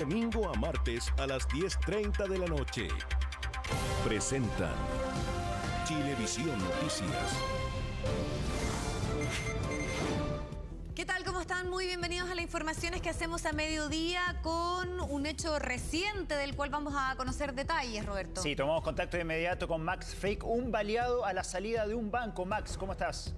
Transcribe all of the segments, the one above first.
Domingo a martes a las 10:30 de la noche. Presentan Chilevisión Noticias. ¿Qué tal? ¿Cómo están? Muy bienvenidos a las informaciones que hacemos a mediodía con un hecho reciente del cual vamos a conocer detalles, Roberto. Sí, tomamos contacto de inmediato con Max Fake, un baleado a la salida de un banco. Max, ¿cómo estás?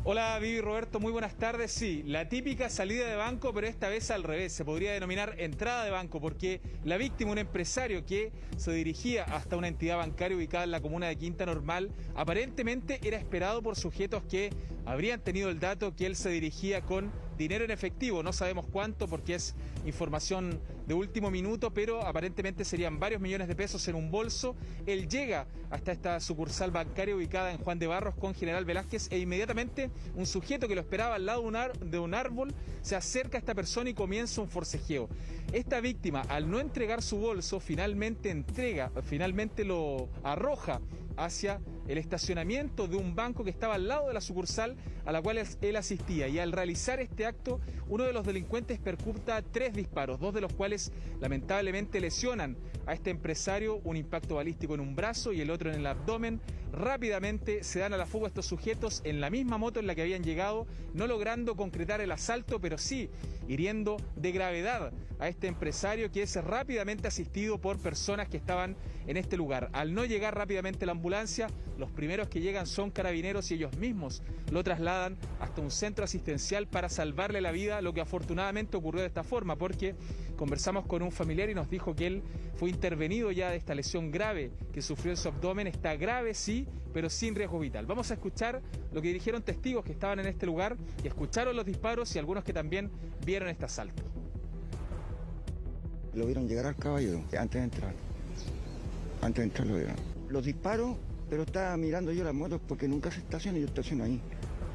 Hola Vivi, Roberto, muy buenas tardes. Sí, la típica salida de banco, pero esta vez al revés. Se podría denominar entrada de banco porque la víctima, un empresario que se dirigía hasta una entidad bancaria ubicada en la comuna de Quinta Normal, aparentemente era esperado por sujetos que habrían tenido el dato que él se dirigía con dinero en efectivo. No sabemos cuánto porque es información de último minuto, pero aparentemente serían varios millones de pesos en un bolso. Él llega hasta esta sucursal bancaria ubicada en Juan de Barros con General Velázquez e inmediatamente un sujeto que lo esperaba al lado de un árbol se acerca a esta persona y comienza un forcejeo. Esta víctima, al no entregar su bolso, finalmente lo arroja hacia el estacionamiento de un banco que estaba al lado de la sucursal a la cual él asistía, y al realizar este acto uno de los delincuentes percuta 3 disparos, 2 de los cuales lamentablemente lesionan a este empresario, un impacto balístico en un brazo y el otro en el abdomen. Rápidamente se dan a la fuga estos sujetos en la misma moto en la que habían llegado, no logrando concretar el asalto, pero sí hiriendo de gravedad a este empresario, que es rápidamente asistido por personas que estaban en este lugar. Al no llegar rápidamente la ambulancia, los primeros que llegan son carabineros y ellos mismos lo trasladan hasta un centro asistencial para salvarle la vida, lo que afortunadamente ocurrió de esta forma, porque conversamos con un familiar y nos dijo que él fue intervenido ya de esta lesión grave que sufrió en su abdomen. Está grave, sí, pero sin riesgo vital. Vamos a escuchar lo que dijeron testigos que estaban en este lugar y escucharon los disparos y algunos que también vieron este asalto. Lo vieron llegar al caballero antes de entrar. Antes de entrar lo vieron. Los disparos, pero estaba mirando yo las motos porque nunca se estaciona y yo estaciono ahí.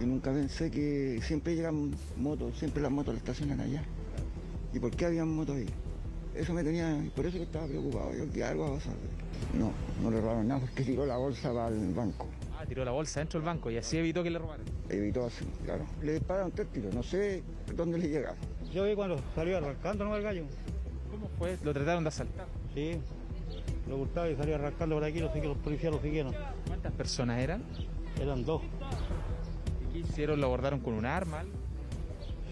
Y nunca pensé que siempre llegan motos, siempre las motos las estacionan allá. ¿Y por qué habían motos ahí? Eso me tenía, por eso que estaba preocupado, yo que algo va a pasar. No le robaron nada porque tiró la bolsa para el banco. Ah, tiró la bolsa dentro del banco y así evitó que le robaran. Evitó así, claro. Le dispararon 3 tiros, no sé dónde le llegaron. Yo vi cuando salió arrancando, ¿no? El gallo. ¿Cómo fue? ¿Lo trataron de asaltar? Sí, lo gustaba y salió arrancando por aquí, los policías lo siguieron. ¿Cuántas personas eran? Eran 2. ¿Y qué hicieron? ¿Lo abordaron con un arma?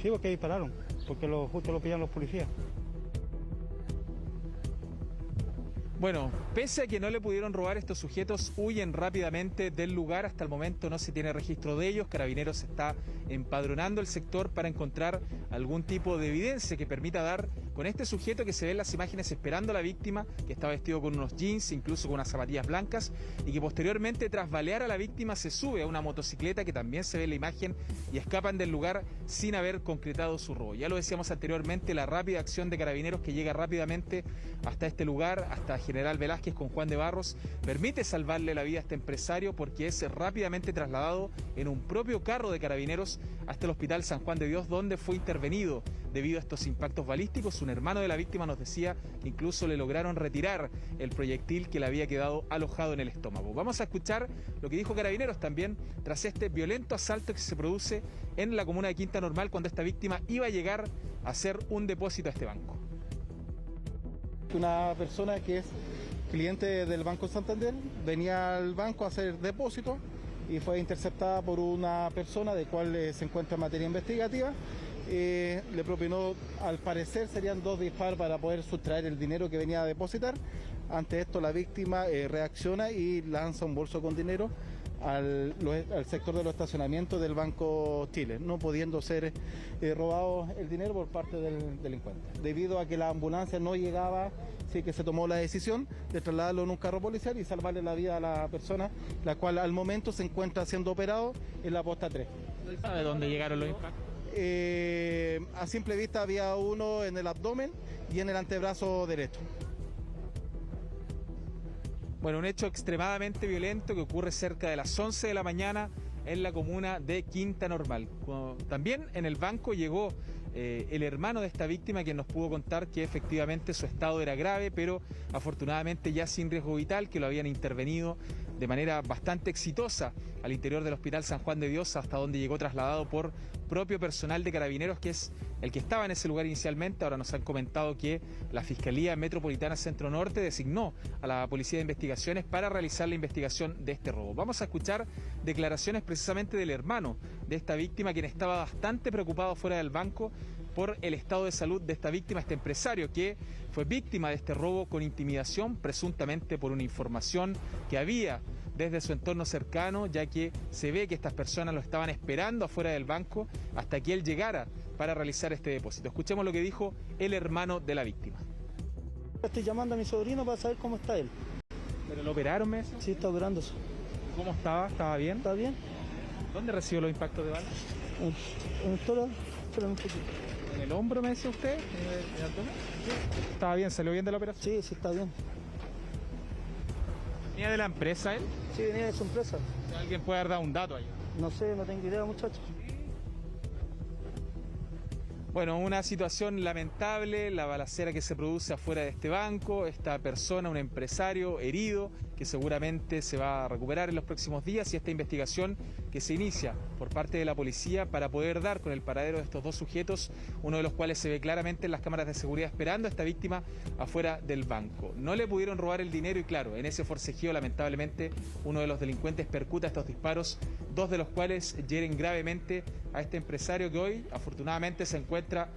Sí, porque dispararon, porque justo lo pillaron los policías. Bueno, pese a que no le pudieron robar, estos sujetos huyen rápidamente del lugar. Hasta el momento no se tiene registro de ellos. Carabineros está empadronando el sector para encontrar algún tipo de evidencia que permita dar con este sujeto que se ve en las imágenes esperando a la víctima, que está vestido con unos jeans, incluso con unas zapatillas blancas, y que posteriormente, tras balear a la víctima, se sube a una motocicleta que también se ve en la imagen y escapan del lugar sin haber concretado su robo. Ya lo decíamos anteriormente, la rápida acción de Carabineros que llega rápidamente hasta este lugar, hasta General Velázquez con Juan de Barros, permite salvarle la vida a este empresario porque es rápidamente trasladado en un propio carro de Carabineros hasta el Hospital San Juan de Dios, donde fue intervenido debido a estos impactos balísticos. Un hermano de la víctima nos decía que incluso le lograron retirar el proyectil que le había quedado alojado en el estómago. Vamos a escuchar lo que dijo Carabineros también tras este violento asalto que se produce en la comuna de Quinta Normal cuando esta víctima iba a llegar a hacer un depósito a este banco. Una persona que es cliente del Banco Santander venía al banco a hacer depósito y fue interceptada por una persona de cual se encuentra en materia investigativa. Le propinó, al parecer serían 2 disparos para poder sustraer el dinero que venía a depositar. Ante esto la víctima reacciona y lanza un bolso con dinero al sector de los estacionamientos del Banco Chile, no pudiendo ser robado el dinero por parte del delincuente. Debido a que la ambulancia no llegaba, sí que se tomó la decisión de trasladarlo en un carro policial y salvarle la vida a la persona, la cual al momento se encuentra siendo operado en la posta 3. ¿Sabe dónde llegaron los impactos? A simple vista había uno en el abdomen y en el antebrazo derecho. Bueno, un hecho extremadamente violento que ocurre cerca de las 11 de la mañana en la comuna de Quinta Normal. También en el banco llegó el hermano de esta víctima, quien nos pudo contar que efectivamente su estado era grave, pero afortunadamente ya sin riesgo vital, que lo habían intervenido de manera bastante exitosa al interior del Hospital San Juan de Dios, hasta donde llegó trasladado por propio personal de Carabineros, que es el que estaba en ese lugar inicialmente. Ahora nos han comentado que la Fiscalía Metropolitana Centro Norte designó a la Policía de Investigaciones para realizar la investigación de este robo. Vamos a escuchar declaraciones precisamente del hermano de esta víctima, quien estaba bastante preocupado fuera del banco por el estado de salud de esta víctima, este empresario que fue víctima de este robo con intimidación, presuntamente por una información que había desde su entorno cercano, ya que se ve que estas personas lo estaban esperando afuera del banco hasta que él llegara para realizar este depósito. Escuchemos lo que dijo el hermano de la víctima. Estoy llamando a mi sobrino para saber cómo está él. ¿Pero lo operaron, me decía? Sí, está operándose. ¿Cómo estaba? ¿Estaba bien? ¿Está bien? ¿Dónde recibió los impactos de bala? En el toro, espérame un poquito. ¿En el hombro, me decía usted? ¿En el abdomen? Sí. ¿Estaba bien? ¿Salió bien de la operación? Sí, sí, está bien. ¿Venía de la empresa él? Sí, venía de su empresa. ¿Alguien puede haber dado un dato ahí? No sé, no tengo idea, muchachos. Bueno, una situación lamentable, la balacera que se produce afuera de este banco, esta persona, un empresario herido, que seguramente se va a recuperar en los próximos días, y esta investigación que se inicia por parte de la policía para poder dar con el paradero de estos dos sujetos, uno de los cuales se ve claramente en las cámaras de seguridad esperando a esta víctima afuera del banco. No le pudieron robar el dinero y claro, en ese forcejeo lamentablemente uno de los delincuentes percuta estos disparos, dos de los cuales hieren gravemente a este empresario que hoy afortunadamente se encuentra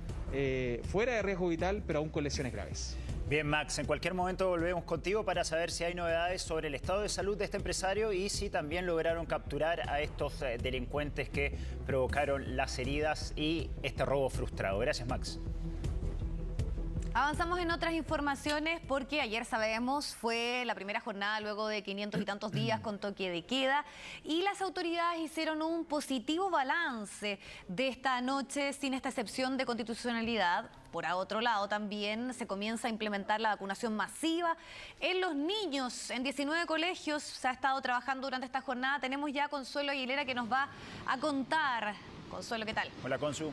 fuera de riesgo vital, pero aún con lesiones graves. Bien, Max, en cualquier momento volvemos contigo para saber si hay novedades sobre el estado de salud de este empresario y si también lograron capturar a estos delincuentes que provocaron las heridas y este robo frustrado. Gracias, Max. Avanzamos en otras informaciones porque ayer sabemos fue la primera jornada luego de 500 y tantos días con toque de queda y las autoridades hicieron un positivo balance de esta noche sin esta excepción de constitucionalidad. Por otro lado, también se comienza a implementar la vacunación masiva en los niños. En 19 colegios se ha estado trabajando durante esta jornada. Tenemos ya a Consuelo Aguilera que nos va a contar. Consuelo, ¿qué tal? Hola, Consu.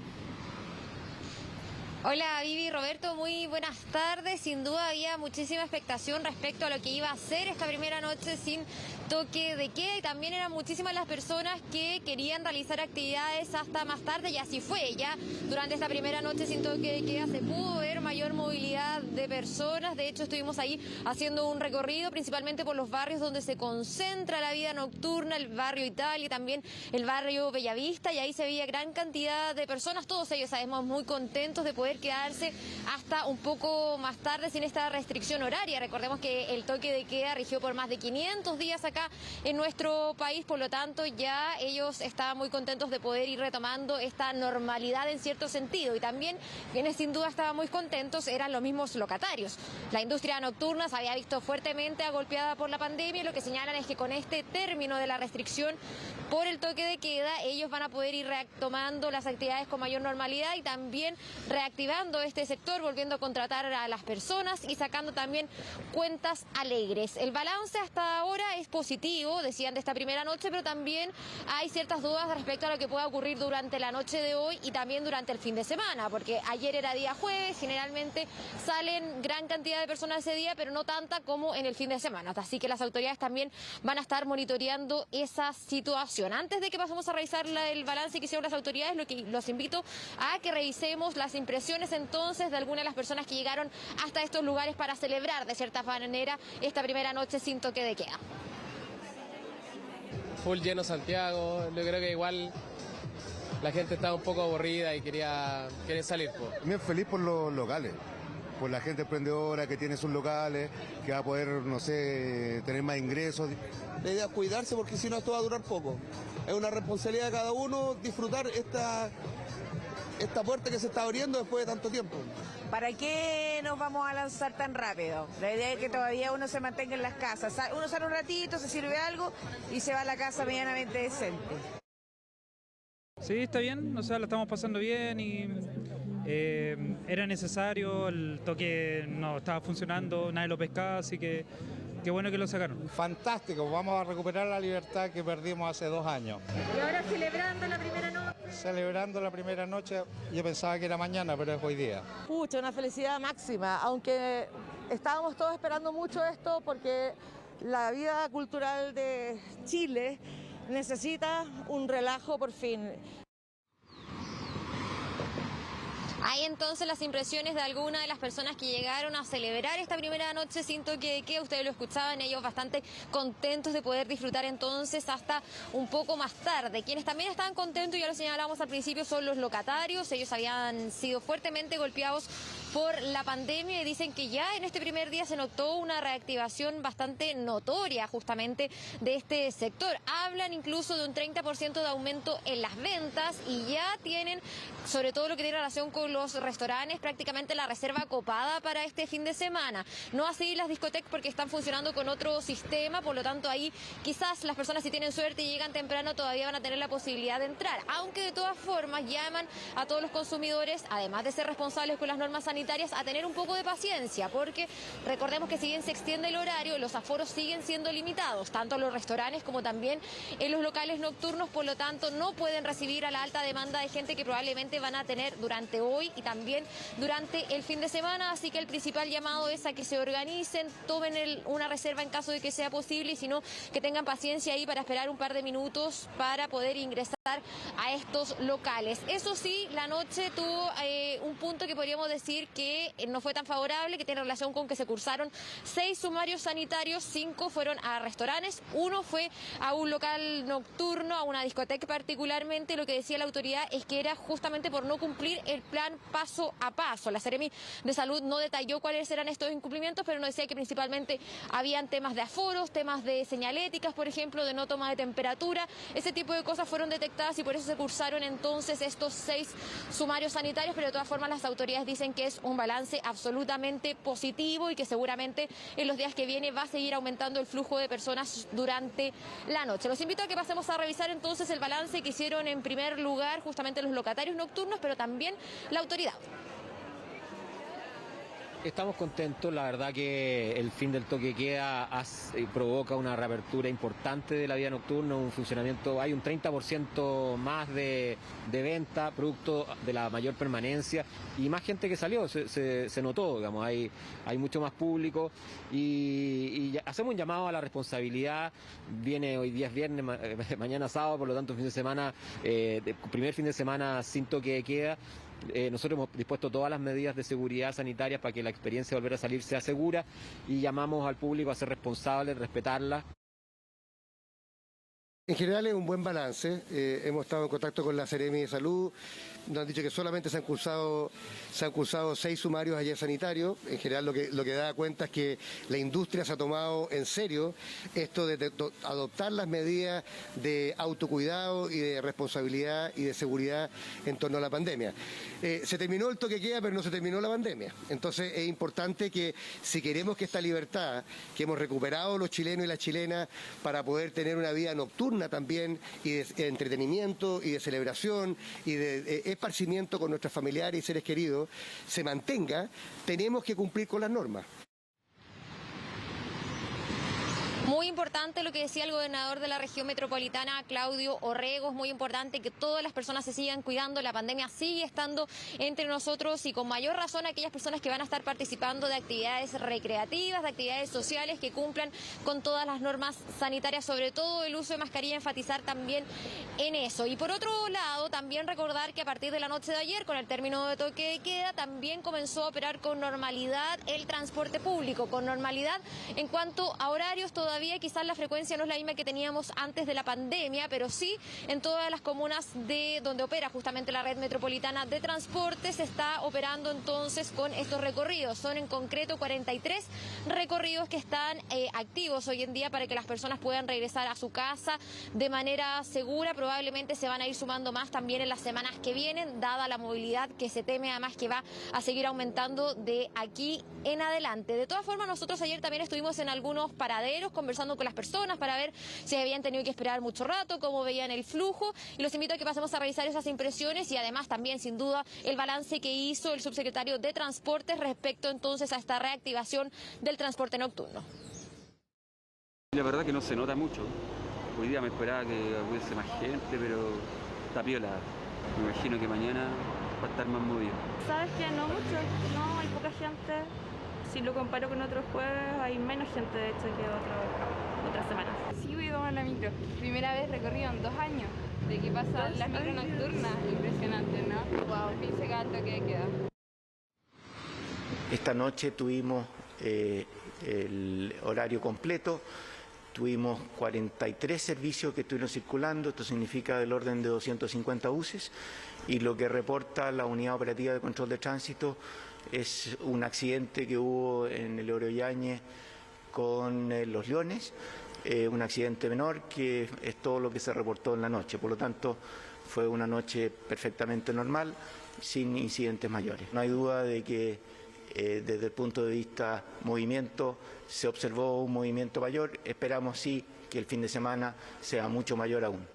Hola Vivi, Roberto, muy buenas tardes. Sin duda había muchísima expectación respecto a lo que iba a ser esta primera noche sin toque de queda y también eran muchísimas las personas que querían realizar actividades hasta más tarde y así fue. Ya durante esta primera noche sin toque de queda se pudo ver mayor movilidad de personas. De hecho estuvimos ahí haciendo un recorrido principalmente por los barrios donde se concentra la vida nocturna, el barrio Italia y también el barrio Bellavista, y ahí se veía gran cantidad de personas, todos ellos sabemos muy contentos de poder quedarse hasta un poco más tarde sin esta restricción horaria. Recordemos que el toque de queda rigió por más de 500 días acá en nuestro país, por lo tanto ya ellos estaban muy contentos de poder ir retomando esta normalidad en cierto sentido, y también quienes sin duda estaban muy contentos eran los mismos locatarios. La industria nocturna se había visto fuertemente agolpeada por la pandemia y lo que señalan es que con este término de la restricción por el toque de queda ellos van a poder ir retomando las actividades con mayor normalidad y también reactivando este sector, volviendo a contratar a las personas y sacando también cuentas alegres. El balance hasta ahora es positivo, decían, de esta primera noche, pero también hay ciertas dudas respecto a lo que pueda ocurrir durante la noche de hoy y también durante el fin de semana, porque ayer era día jueves, generalmente salen gran cantidad de personas ese día, pero no tanta como en el fin de semana. Así que las autoridades también van a estar monitoreando esa situación. Antes de que pasemos a revisar el balance que hicieron las autoridades, los invito a que revisemos las impresiones entonces de algunas de las personas que llegaron hasta estos lugares para celebrar de cierta manera esta primera noche sin toque de queda. Full lleno Santiago, yo creo que igual la gente estaba un poco aburrida y quería salir. Bien feliz por los locales, por la gente emprendedora que tiene sus locales, que va a poder, no sé, tener más ingresos. La idea es cuidarse porque si no esto va a durar poco. Es una responsabilidad de cada uno disfrutar esta puerta que se está abriendo después de tanto tiempo. ¿Para qué nos vamos a lanzar tan rápido? La idea es que todavía uno se mantenga en las casas. Uno sale un ratito, se sirve algo y se va a la casa medianamente decente. Sí, está bien, o sea, la estamos pasando bien y era necesario, el toque no estaba funcionando, nadie lo pescaba, así que qué bueno que lo sacaron. Fantástico, vamos a recuperar la libertad que perdimos hace 2 años. Y ahora celebrando la primera noche. Celebrando la primera noche, yo pensaba que era mañana, pero es hoy día. Pucha, una felicidad máxima, aunque estábamos todos esperando mucho esto porque La vida cultural de Chile necesita un relajo por fin. Hay entonces las impresiones de algunas de las personas que llegaron a celebrar esta primera noche sin toque de queda. Ustedes lo escuchaban, ellos bastante contentos de poder disfrutar entonces hasta un poco más tarde. Quienes también estaban contentos, ya lo señalamos al principio, son los locatarios. Ellos habían sido fuertemente golpeados por la pandemia y dicen que ya en este primer día se notó una reactivación bastante notoria justamente de este sector. Hablan incluso de un 30% de aumento en las ventas y ya tienen, sobre todo lo que tiene relación con los restaurantes, prácticamente la reserva copada para este fin de semana. No así las discotecas porque están funcionando con otro sistema, por lo tanto ahí quizás las personas si tienen suerte y llegan temprano todavía van a tener la posibilidad de entrar, aunque de todas formas llaman a todos los consumidores, además de ser responsables con las normas sanitarias, a tener un poco de paciencia, porque recordemos que si bien se extiende el horario, los aforos siguen siendo limitados, tanto en los restaurantes como también en los locales nocturnos, por lo tanto no pueden recibir a la alta demanda de gente que probablemente van a tener durante hoy y también durante el fin de semana, así que el principal llamado es a que se organicen, tomen una reserva en caso de que sea posible y si no, que tengan paciencia ahí para esperar un par de minutos para poder ingresar a estos locales. Eso sí, la noche tuvo un punto que podríamos decir que no fue tan favorable, que tiene relación con que se cursaron 6 sumarios sanitarios, 5 fueron a restaurantes, 1 fue a un local nocturno, a una discoteca particularmente. Lo que decía la autoridad es que era justamente por no cumplir el plan paso a paso. La Seremi de Salud no detalló cuáles eran estos incumplimientos, pero nos decía que principalmente habían temas de aforos, temas de señaléticas, por ejemplo, de no toma de temperatura. Ese tipo de cosas fueron detectadas y por eso se cursaron entonces estos 6 sumarios sanitarios, pero de todas formas las autoridades dicen que es un balance absolutamente positivo y que seguramente en los días que vienen va a seguir aumentando el flujo de personas durante la noche. Los invito a que pasemos a revisar entonces el balance que hicieron en primer lugar justamente los locatarios nocturnos, pero también la autoridad. Estamos contentos, la verdad que el fin del toque de queda provoca una reapertura importante de la vida nocturna, un funcionamiento, hay un 30% más de venta, producto de la mayor permanencia y más gente que salió, se notó, digamos, hay mucho más público y hacemos un llamado a la responsabilidad. Viene hoy día es viernes, mañana sábado, por lo tanto fin de semana, primer fin de semana sin toque de queda. Nosotros hemos dispuesto todas las medidas de seguridad sanitaria para que la experiencia de volver a salir sea segura y llamamos al público a ser responsables, respetarla. En general es un buen balance, hemos estado en contacto con la Seremi de Salud, nos han dicho que solamente se han cursado 6 sumarios ayer sanitarios. En general lo que da cuenta es que la industria se ha tomado en serio esto de adoptar las medidas de autocuidado y de responsabilidad y de seguridad en torno a la pandemia. Se terminó el toque de queda, pero no se terminó la pandemia. Entonces es importante que si queremos que esta libertad que hemos recuperado los chilenos y las chilenas para poder tener una vida nocturna también y de entretenimiento y de celebración y de esparcimiento con nuestros familiares y seres queridos se mantenga, tenemos que cumplir con las normas. Muy importante lo que decía el gobernador de la región metropolitana, Claudio Orrego, es muy importante que todas las personas se sigan cuidando, la pandemia sigue estando entre nosotros y con mayor razón aquellas personas que van a estar participando de actividades recreativas, de actividades sociales que cumplan con todas las normas sanitarias, sobre todo el uso de mascarilla, enfatizar también en eso. Y por otro lado, también recordar que a partir de la noche de ayer, con el término de toque de queda, también comenzó a operar con normalidad el transporte público, con normalidad en cuanto a horarios. Todavía quizás la frecuencia no es la misma que teníamos antes de la pandemia, pero sí en todas las comunas de donde opera justamente la red metropolitana de transporte se está operando entonces con estos recorridos. Son en concreto 43 recorridos que están activos hoy en día para que las personas puedan regresar a su casa de manera segura. Probablemente se van a ir sumando más también en las semanas que vienen, dada la movilidad que se teme además que va a seguir aumentando de aquí en adelante. De todas formas, nosotros ayer también estuvimos en algunos paraderos conversando con las personas para ver si habían tenido que esperar mucho rato, cómo veían el flujo, y los invito a que pasemos a revisar esas impresiones y además también sin duda el balance que hizo el subsecretario de Transportes respecto entonces a esta reactivación del transporte nocturno. La verdad que no se nota mucho. Hoy día me esperaba que hubiese más gente, pero está piola. Me imagino que mañana va a estar más movido. Sabes que no mucho, no hay poca gente. si lo comparo con otros jueves, hay menos gente de hecho que otras semanas. Sí, voy a tomar la micro. Primera vez recorrido en 2 años de que pasa la micro nocturna. Impresionante, ¿no? Wow, fin se acaba el toque de queda. Esta noche tuvimos el horario completo. Tuvimos 43 servicios que estuvieron circulando, esto significa del orden de 250 buses, y lo que reporta la Unidad Operativa de Control de Tránsito es un accidente que hubo en el Oroyañez con Los Leones, un accidente menor que es todo lo que se reportó en la noche, por lo tanto fue una noche perfectamente normal, sin incidentes mayores. No hay duda de que desde el punto de vista movimiento se observó un movimiento mayor, esperamos sí que el fin de semana sea mucho mayor aún.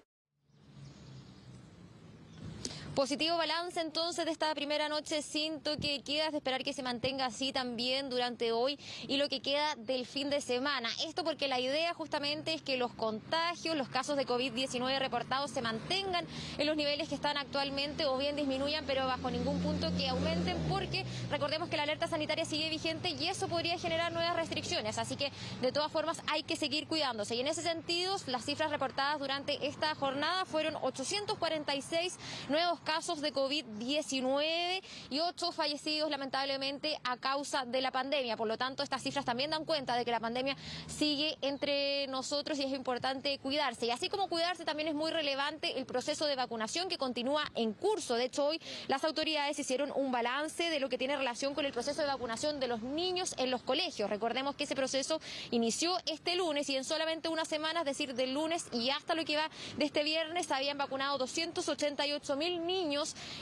Positivo balance entonces de esta primera noche sin toque de queda, de esperar que se mantenga así también durante hoy y lo que queda del fin de semana. Esto porque la idea justamente es que los contagios, los casos de COVID-19 reportados se mantengan en los niveles que están actualmente o bien disminuyan, pero bajo ningún punto que aumenten, porque recordemos que la alerta sanitaria sigue vigente y eso podría generar nuevas restricciones, así que de todas formas hay que seguir cuidándose. Y en ese sentido, las cifras reportadas durante esta jornada fueron 846 nuevos casos de COVID-19 y 8 fallecidos lamentablemente a causa de la pandemia. Por lo tanto, estas cifras también dan cuenta de que la pandemia sigue entre nosotros y es importante cuidarse. Y así como cuidarse, también es muy relevante el proceso de vacunación que continúa en curso. De hecho, hoy las autoridades hicieron un balance de lo que tiene relación con el proceso de vacunación de los niños en los colegios. Recordemos que ese proceso inició este lunes y en solamente unas semanas, es decir, del lunes y hasta lo que va de este viernes, habían vacunado 288.000 niños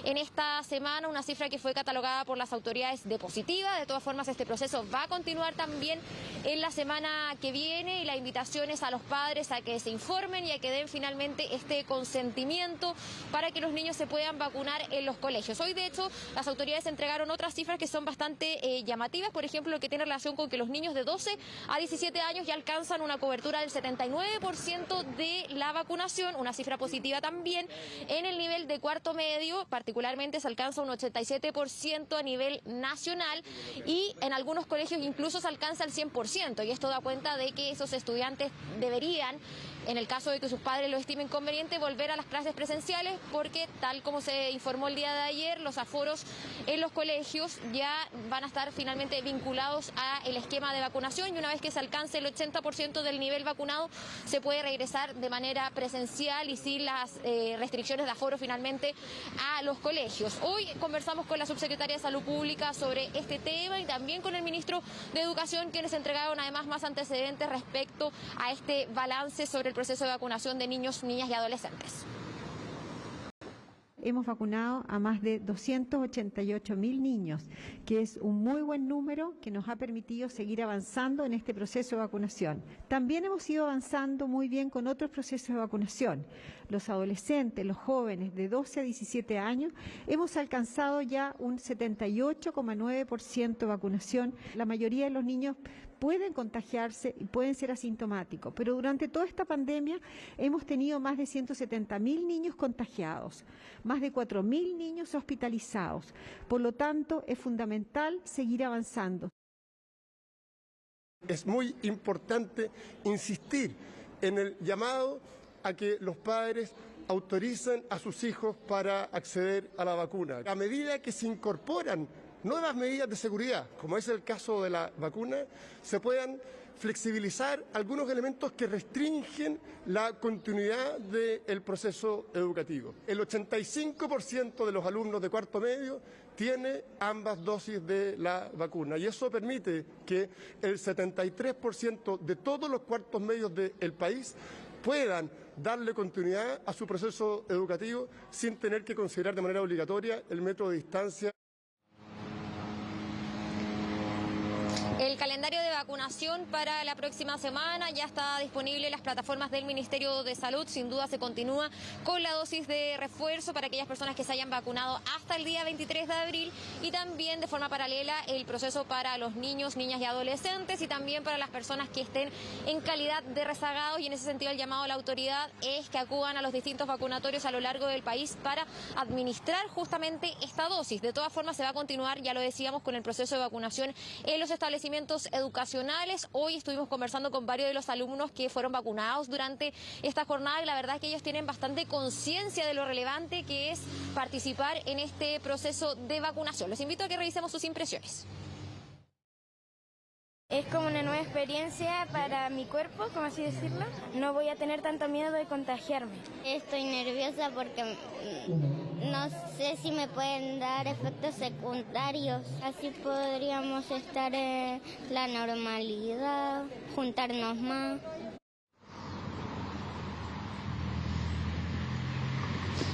en esta semana, una cifra que fue catalogada por las autoridades de positiva. De todas formas, este proceso va a continuar también en la semana que viene y la invitación es a los padres a que se informen y a que den finalmente este consentimiento para que los niños se puedan vacunar en los colegios. Hoy, de hecho, las autoridades entregaron otras cifras que son bastante llamativas, por ejemplo, lo que tiene relación con que los niños de 12 a 17 años ya alcanzan una cobertura del 79% de la vacunación, una cifra positiva también. En el nivel de cuarto medio, particularmente, se alcanza un 87% a nivel nacional y en algunos colegios incluso se alcanza el 100%, y esto da cuenta de que esos estudiantes deberían, en el caso de que sus padres lo estimen conveniente, volver a las clases presenciales, porque tal como se informó el día de ayer, los aforos en los colegios ya van a estar finalmente vinculados al esquema de vacunación y una vez que se alcance el 80% del nivel vacunado se puede regresar de manera presencial y sin las restricciones de aforo finalmente a los colegios. Hoy conversamos con la subsecretaria de Salud Pública sobre este tema y también con el ministro de Educación, quienes entregaron además más antecedentes respecto a este balance sobre el proceso de vacunación de niños, niñas y adolescentes. Hemos vacunado a más de 288.000 niños, que es un muy buen número que nos ha permitido seguir avanzando en este proceso de vacunación. También hemos ido avanzando muy bien con otros procesos de vacunación. Los adolescentes, los jóvenes de 12 a 17 años, hemos alcanzado ya un 78,9% de vacunación. La mayoría de los niños pueden contagiarse y pueden ser asintomáticos, pero durante toda esta pandemia hemos tenido más de 170.000 niños contagiados, más de 4.000 niños hospitalizados. Por lo tanto, es fundamental seguir avanzando. Es muy importante insistir en el llamado a que los padres autoricen a sus hijos para acceder a la vacuna. A medida que se incorporan nuevas medidas de seguridad, como es el caso de la vacuna, se puedan flexibilizar algunos elementos que restringen la continuidad del proceso educativo. El 85% de los alumnos de cuarto medio tiene ambas dosis de la vacuna y eso permite que el 73% de todos los cuartos medios del país puedan darle continuidad a su proceso educativo sin tener que considerar de manera obligatoria el método de distancia. El calendario de vacunación para la próxima semana ya está disponible en las plataformas del Ministerio de Salud. Sin duda se continúa con la dosis de refuerzo para aquellas personas que se hayan vacunado hasta el día 23 de abril y también de forma paralela el proceso para los niños, niñas y adolescentes y también para las personas que estén en calidad de rezagados, y en ese sentido el llamado a la autoridad es que acudan a los distintos vacunatorios a lo largo del país para administrar justamente esta dosis. De todas formas se va a continuar, ya lo decíamos, con el proceso de vacunación en los establecimientos establecimientos educacionales. Hoy estuvimos conversando con varios de los alumnos que fueron vacunados durante esta jornada y la verdad es que ellos tienen bastante conciencia de lo relevante que es participar en este proceso de vacunación. Los invito a que revisemos sus impresiones. Es como una nueva experiencia para mi cuerpo, como así decirlo. No voy a tener tanto miedo de contagiarme. Estoy nerviosa porque no sé si me pueden dar efectos secundarios. Así podríamos estar en la normalidad, juntarnos más.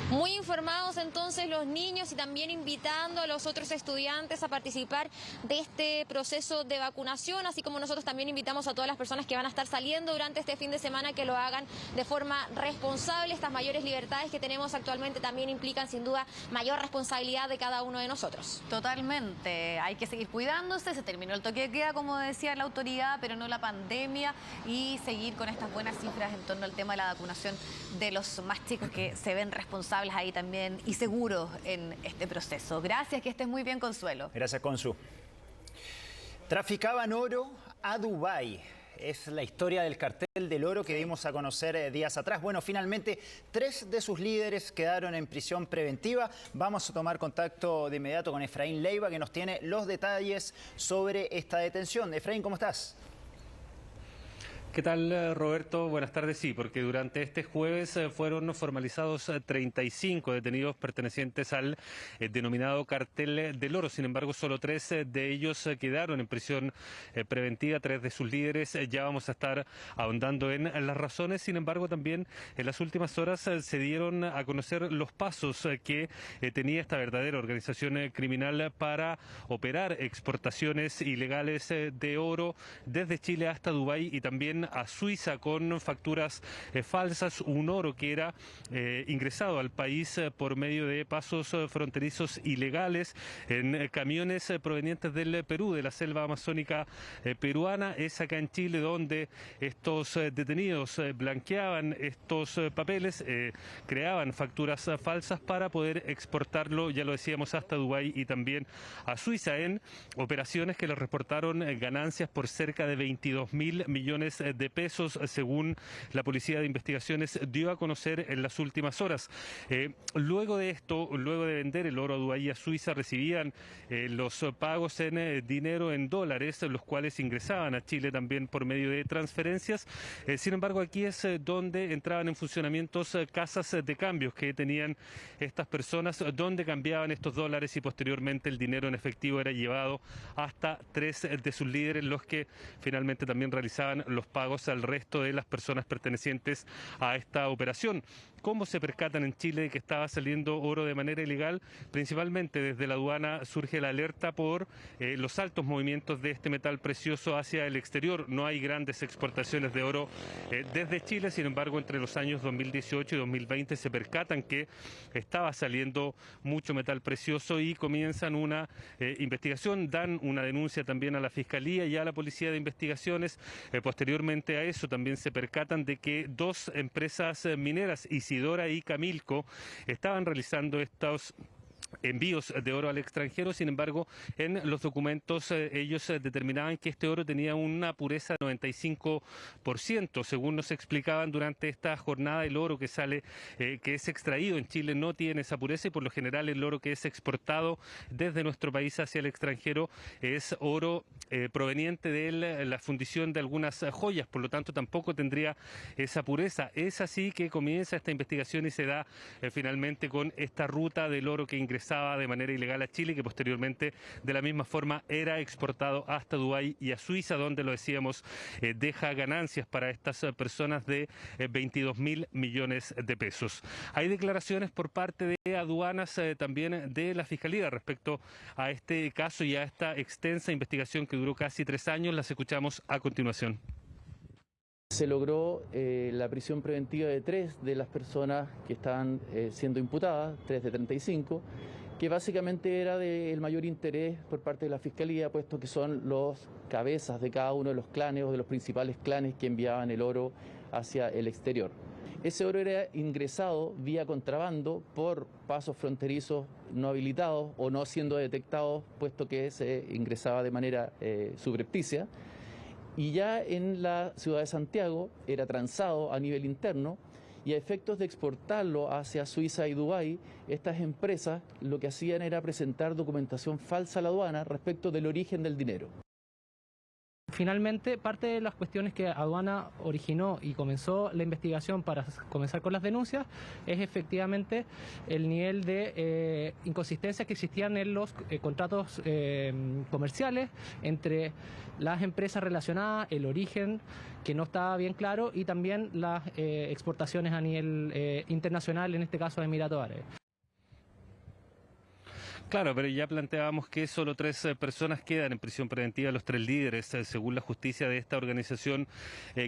Muy informados entonces los niños y también invitando a los otros estudiantes a participar de este proceso de vacunación, así como nosotros también invitamos a todas las personas que van a estar saliendo durante este fin de semana que lo hagan de forma responsable. Estas mayores libertades que tenemos actualmente también implican sin duda mayor responsabilidad de cada uno de nosotros. Totalmente, hay que seguir cuidándose, se terminó el toque de queda como decía la autoridad, pero no la pandemia, y seguir con estas buenas cifras en torno al tema de la vacunación de los más chicos que se ven responsables ahí también y seguros en este proceso. Gracias, que estés muy bien, Consuelo. Gracias, Consu. Traficaban oro a Dubái. Es la historia del cartel del oro que dimos a conocer días atrás. Bueno, finalmente 3 de sus líderes quedaron en prisión preventiva. Vamos a tomar contacto de inmediato con Efraín Leiva, que nos tiene los detalles sobre esta detención. Efraín, ¿cómo estás? ¿Qué tal, Roberto? Buenas tardes. Sí, porque durante este jueves fueron formalizados 35 detenidos pertenecientes al denominado cartel del oro. Sin embargo, solo 3 de ellos quedaron en prisión preventiva, 3 de sus líderes. Ya vamos a estar ahondando en las razones. Sin embargo, también en las últimas horas se dieron a conocer los pasos que tenía esta verdadera organización criminal para operar exportaciones ilegales de oro desde Chile hasta Dubái y también a Suiza con facturas falsas, un oro que era ingresado al país por medio de pasos fronterizos ilegales en camiones provenientes del Perú, de la selva amazónica peruana. Es acá en Chile donde estos detenidos blanqueaban estos papeles, creaban facturas falsas para poder exportarlo, ya lo decíamos, hasta Dubái y también a Suiza en operaciones que les reportaron ganancias por cerca de 22.000 millones de pesos, según la Policía de Investigaciones dio a conocer en las últimas horas. Luego de esto, luego de vender el oro a Dubái y a Suiza, recibían los pagos en dinero, en dólares, los cuales ingresaban a Chile también por medio de transferencias. Sin embargo, aquí es donde entraban en funcionamiento casas de cambios que tenían estas personas, donde cambiaban estos dólares y posteriormente el dinero en efectivo era llevado hasta 3 de sus líderes, los que finalmente también realizaban los pagos al resto de las personas pertenecientes a esta operación. ¿Cómo se percatan en Chile de que estaba saliendo oro de manera ilegal? Principalmente desde la aduana surge la alerta por los altos movimientos de este metal precioso hacia el exterior. No hay grandes exportaciones de oro desde Chile, sin embargo, entre los años 2018 y 2020 se percatan que estaba saliendo mucho metal precioso y comienzan una investigación, dan una denuncia también a la Fiscalía y a la Policía de Investigaciones. Posteriormente a eso también se percatan de que 2 empresas mineras, Isidora y Camilco, estaban realizando estos envíos de oro al extranjero. Sin embargo, en los documentos ellos determinaban que este oro tenía una pureza de 95%. Según nos explicaban durante esta jornada, el oro que sale, que es extraído en Chile, no tiene esa pureza y por lo general el oro que es exportado desde nuestro país hacia el extranjero es oro proveniente de la fundición de algunas joyas, por lo tanto tampoco tendría esa pureza. Es así que comienza esta investigación y se da finalmente con esta ruta del oro que ingresaba de manera ilegal a Chile, que posteriormente de la misma forma era exportado hasta Dubái y a Suiza, donde, lo decíamos, deja ganancias para estas personas de 22.000 millones de pesos. Hay declaraciones por parte de aduanas, también de la Fiscalía respecto a este caso y a esta extensa investigación que duró casi 3 años. Las escuchamos a continuación. Se logró la prisión preventiva de 3 de las personas que estaban siendo imputadas, 3 de 35, que básicamente era del mayor interés por parte de la Fiscalía, puesto que son los cabezas de cada uno de los clanes o de los principales clanes que enviaban el oro hacia el exterior. Ese oro era ingresado vía contrabando por pasos fronterizos no habilitados o no siendo detectados, puesto que se ingresaba de manera subrepticia. Y ya en la ciudad de Santiago era transado a nivel interno, y a efectos de exportarlo hacia Suiza y Dubái, estas empresas lo que hacían era presentar documentación falsa a la aduana respecto del origen del dinero. Finalmente, parte de las cuestiones que aduana originó y comenzó la investigación para comenzar con las denuncias es efectivamente el nivel de inconsistencias que existían en los contratos comerciales entre las empresas relacionadas, el origen que no estaba bien claro y también las exportaciones a nivel internacional, en este caso de Emiratos Árabes. Claro, pero ya planteábamos que solo 3 personas quedan en prisión preventiva, los 3 líderes, según la justicia de esta organización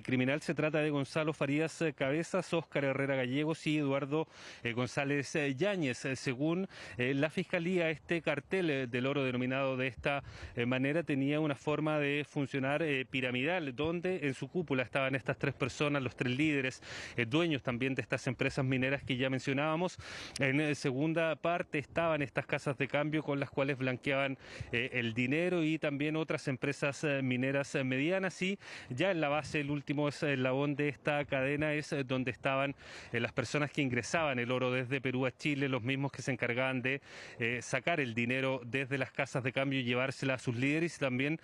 criminal. Se trata de Gonzalo Farías Cabezas, Óscar Herrera Gallegos y Eduardo González Yáñez. Según la Fiscalía, este cartel del oro denominado de esta manera tenía una forma de funcionar piramidal, donde en su cúpula estaban estas 3 personas, los 3 líderes, dueños también de estas empresas mineras que ya mencionábamos. En segunda parte estaban estas casas de cambio con las cuales blanqueaban el dinero y también otras empresas mineras medianas, y ya en la base, el último eslabón de esta cadena es donde estaban las personas que ingresaban el oro desde Perú a Chile, los mismos que se encargaban de sacar el dinero desde las casas de cambio y llevársela a sus líderes, y también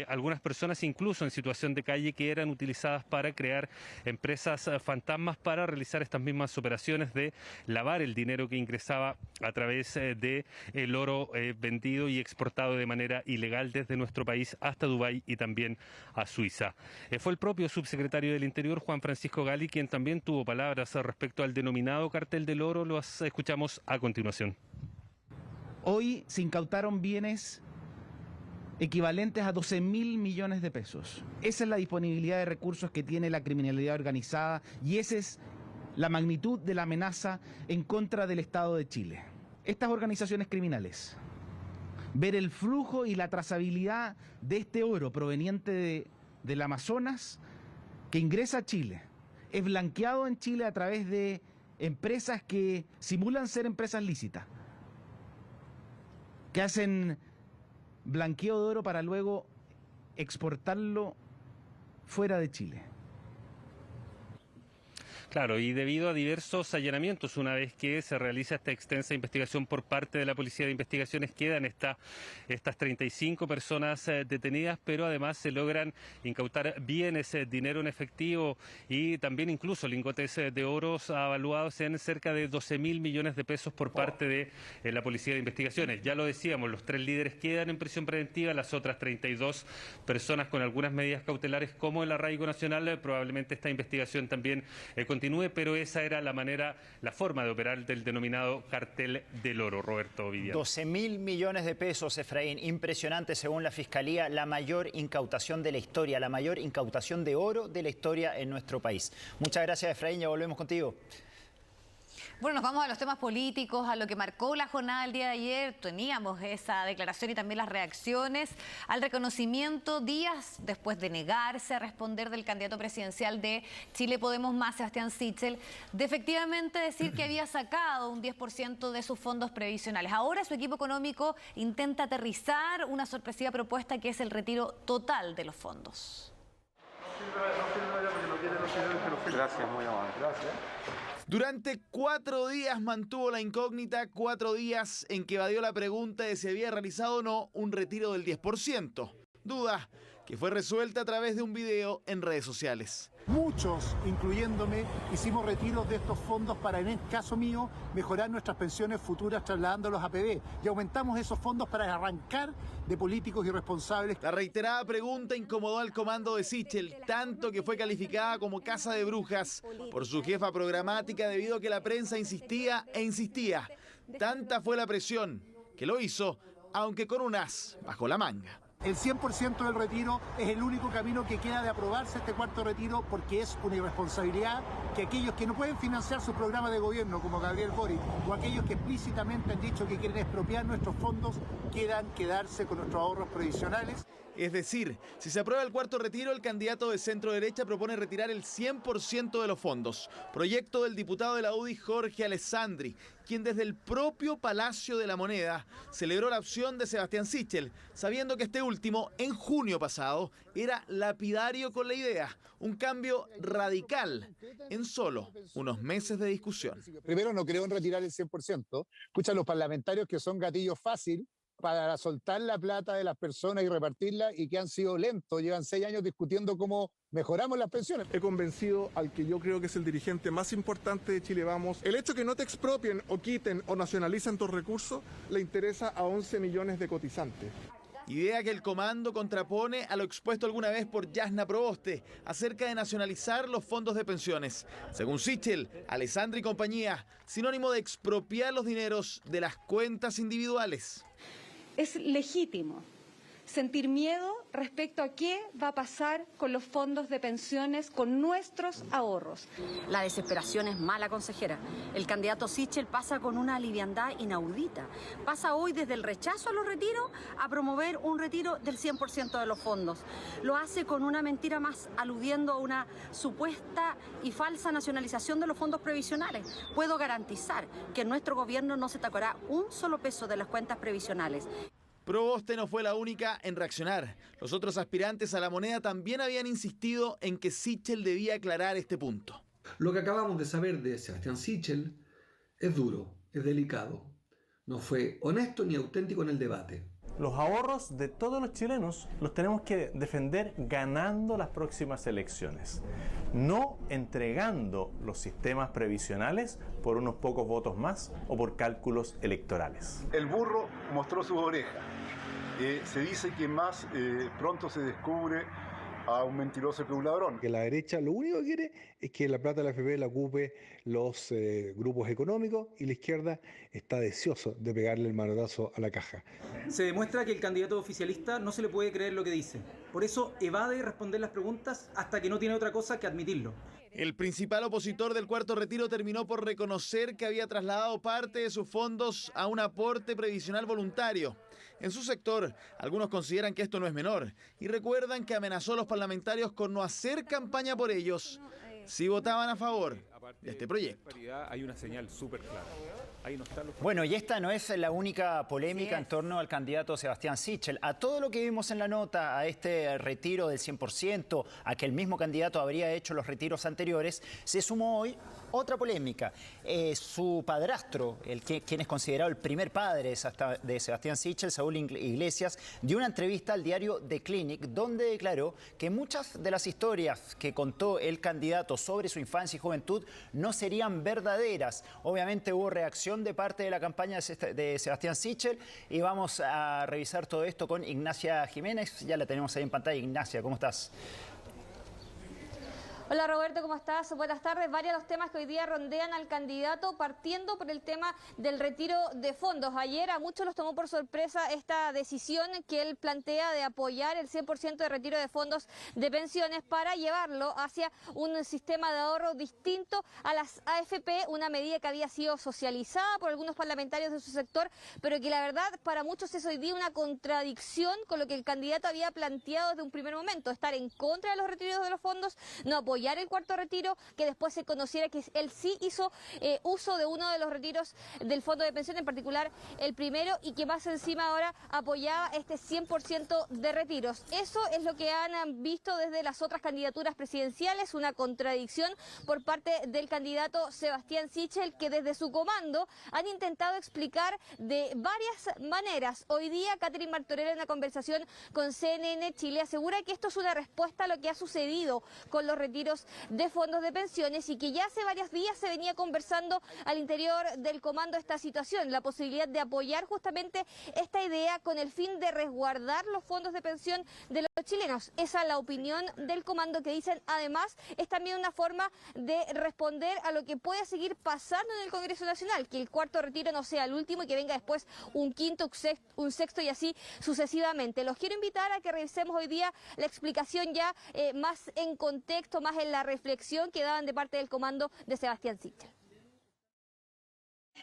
algunas personas incluso en situación de calle que eran utilizadas para crear empresas fantasmas para realizar estas mismas operaciones de lavar el dinero que ingresaba a través de el oro vendido y exportado de manera ilegal desde nuestro país hasta Dubái y también a Suiza. Fue el propio subsecretario del Interior, Juan Francisco Gali, quien también tuvo palabras respecto al denominado cartel del oro. Los escuchamos a continuación. Hoy se incautaron bienes equivalentes a 12.000 millones de pesos. Esa es la disponibilidad de recursos que tiene la criminalidad organizada y esa es la magnitud de la amenaza en contra del Estado de Chile. Estas organizaciones criminales, ver el flujo y la trazabilidad de este oro proveniente del Amazonas que ingresa a Chile, es blanqueado en Chile a través de empresas que simulan ser empresas lícitas, que hacen blanqueo de oro para luego exportarlo fuera de Chile. Claro, y debido a diversos allanamientos, una vez que se realiza esta extensa investigación por parte de la Policía de Investigaciones, quedan estas 35 personas detenidas, pero además se logran incautar bienes, dinero en efectivo y también incluso lingotes de oros avaluados en cerca de 12.000 millones de pesos por parte de la Policía de Investigaciones. Ya lo decíamos, los 3 líderes quedan en prisión preventiva, las otras 32 personas con algunas medidas cautelares como el arraigo nacional. Probablemente esta investigación también continúe, pero esa era la forma de operar del denominado cartel del oro, Roberto Vivian. 12.000 millones de pesos, Efraín, impresionante según la Fiscalía, la mayor incautación de la historia, la mayor incautación de oro de la historia en nuestro país. Muchas gracias, Efraín, ya volvemos contigo. Bueno, nos vamos a los temas políticos, a lo que marcó la jornada del día de ayer. Teníamos esa declaración y también las reacciones al reconocimiento días después de negarse a responder del candidato presidencial de Chile Podemos Más, Sebastián Sichel, de efectivamente decir que había sacado un 10% de sus fondos previsionales. Ahora su equipo económico intenta aterrizar una sorpresiva propuesta que es el retiro total de los fondos. Gracias, muy amable. Gracias. Durante 4 días mantuvo la incógnita, 4 días en que evadió la pregunta de si había realizado o no un retiro del 10%. Duda que fue resuelta a través de un video en redes sociales. Muchos, incluyéndome, hicimos retiros de estos fondos para, en el caso mío, mejorar nuestras pensiones futuras trasladándolos a PD. Y aumentamos esos fondos para arrancar de políticos irresponsables. La reiterada pregunta incomodó al comando de Sichel, tanto que fue calificada como casa de brujas por su jefa programática debido a que la prensa insistía e insistía. Tanta fue la presión que lo hizo, aunque con un as bajo la manga. El 100% del retiro es el único camino que queda de aprobarse este cuarto retiro, porque es una irresponsabilidad que aquellos que no pueden financiar sus programas de gobierno, como Gabriel Boric, o aquellos que explícitamente han dicho que quieren expropiar nuestros fondos, quieran quedarse con nuestros ahorros previsionales. Es decir, si se aprueba el cuarto retiro, el candidato de centro derecha propone retirar el 100% de los fondos. Proyecto del diputado de la UDI, Jorge Alessandri, quien desde el propio Palacio de la Moneda celebró la opción de Sebastián Sichel, sabiendo que este último, en junio pasado, era lapidario con la idea. Un cambio radical en solo unos meses de discusión. Primero, no creo en retirar el 100%. Escucha, los parlamentarios que son gatillos fácil para soltar la plata de las personas y repartirla y que han sido lentos, llevan 6 años discutiendo cómo mejoramos las pensiones. He convencido al que yo creo que es el dirigente más importante de Chile Vamos. El hecho que no te expropien o quiten o nacionalicen tus recursos le interesa a 11 millones de cotizantes. Idea que el comando contrapone a lo expuesto alguna vez por Jasna Proboste acerca de nacionalizar los fondos de pensiones. Según Sichel, Alessandri y compañía, sinónimo de expropiar los dineros de las cuentas individuales. Es legítimo sentir miedo respecto a qué va a pasar con los fondos de pensiones, con nuestros ahorros. La desesperación es mala, consejera. El candidato Sichel pasa con una liviandad inaudita. Pasa hoy desde el rechazo a los retiros a promover un retiro del 100% de los fondos. Lo hace con una mentira más, aludiendo a una supuesta y falsa nacionalización de los fondos previsionales. Puedo garantizar que en nuestro gobierno no se tocará un solo peso de las cuentas previsionales. Proboste no fue la única en reaccionar. Los otros aspirantes a la moneda también habían insistido en que Sichel debía aclarar este punto. Lo que acabamos de saber de Sebastián Sichel es duro, es delicado. No fue honesto ni auténtico en el debate. Los ahorros de todos los chilenos los tenemos que defender ganando las próximas elecciones, no entregando los sistemas previsionales por unos pocos votos más o por cálculos electorales. El burro mostró sus orejas. Se dice que más pronto se descubre a un mentiroso que un ladrón. Que la derecha lo único que quiere es que la plata de la AFP la ocupe los grupos económicos y la izquierda está deseoso de pegarle el manotazo a la caja. Se demuestra que el candidato oficialista no se le puede creer lo que dice. Por eso evade responder las preguntas hasta que no tiene otra cosa que admitirlo. El principal opositor del cuarto retiro terminó por reconocer que había trasladado parte de sus fondos a un aporte previsional voluntario. En su sector, algunos consideran que esto no es menor y recuerdan que amenazó a los parlamentarios con no hacer campaña por ellos si votaban a favor de este proyecto. Hay una señal súper clara. Ahí no están los... Bueno, y esta no es la única polémica en torno al candidato Sebastián Sichel. A todo lo que vimos en la nota, a este retiro del 100%, a que el mismo candidato habría hecho los retiros anteriores, se sumó hoy otra polémica. Su padrastro, quien es considerado el primer padre de Sebastián Sichel, Saúl Iglesias, dio una entrevista al diario The Clinic, donde declaró que muchas de las historias que contó el candidato sobre su infancia y juventud no serían verdaderas. Obviamente hubo reacción de parte de la campaña de Sebastián Sichel y vamos a revisar todo esto con Ignacia Jiménez. Ya la tenemos ahí en pantalla. Ignacia, ¿cómo estás? Hola Roberto, ¿cómo estás? Buenas tardes. Varios de los temas que hoy día rondean al candidato, partiendo por el tema del retiro de fondos. Ayer a muchos los tomó por sorpresa esta decisión que él plantea de apoyar el 100% de retiro de fondos de pensiones para llevarlo hacia un sistema de ahorro distinto a las AFP, una medida que había sido socializada por algunos parlamentarios de su sector, pero que la verdad para muchos es hoy día una contradicción con lo que el candidato había planteado desde un primer momento, estar en contra de los retiros de los fondos, no apoyar el cuarto retiro, que después se conociera que él sí hizo uso de uno de los retiros del fondo de pensión, en particular el primero, y que más encima ahora apoyaba este 100% de retiros. Eso es lo que han visto desde las otras candidaturas presidenciales, una contradicción por parte del candidato Sebastián Sichel, que desde su comando han intentado explicar de varias maneras. Hoy día Catherine Martorell, en una conversación con CNN Chile, asegura que esto es una respuesta a lo que ha sucedido con los retiros de fondos de pensiones y que ya hace varios días se venía conversando al interior del comando esta situación, la posibilidad de apoyar justamente esta idea con el fin de resguardar los fondos de pensión de los chilenos. Esa es la opinión del comando, que dicen además es también una forma de responder a lo que puede seguir pasando en el Congreso Nacional, que el cuarto retiro no sea el último y que venga después un quinto, un sexto y así sucesivamente. Los quiero invitar a que revisemos hoy día la explicación ya más en contexto, más en la reflexión que daban de parte del comando de Sebastián Sichel.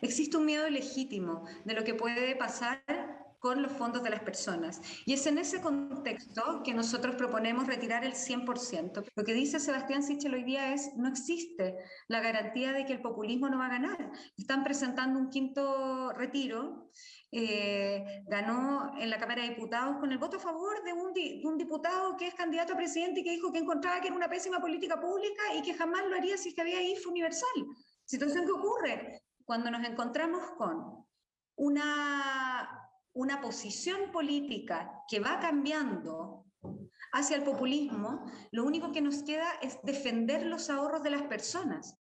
Existe un miedo legítimo de lo que puede pasar con los fondos de las personas. Y es en ese contexto que nosotros proponemos retirar el 100%. Lo que dice Sebastián Sichel hoy día es: no existe la garantía de que el populismo no va a ganar. Están presentando un quinto retiro. Ganó en la Cámara de Diputados con el voto a favor de un diputado que es candidato a presidente y que dijo que encontraba que era una pésima política pública y que jamás lo haría si es que había IFE universal. Situación que ocurre cuando nos encontramos con una posición política que va cambiando hacia el populismo. Lo único que nos queda es defender los ahorros de las personas.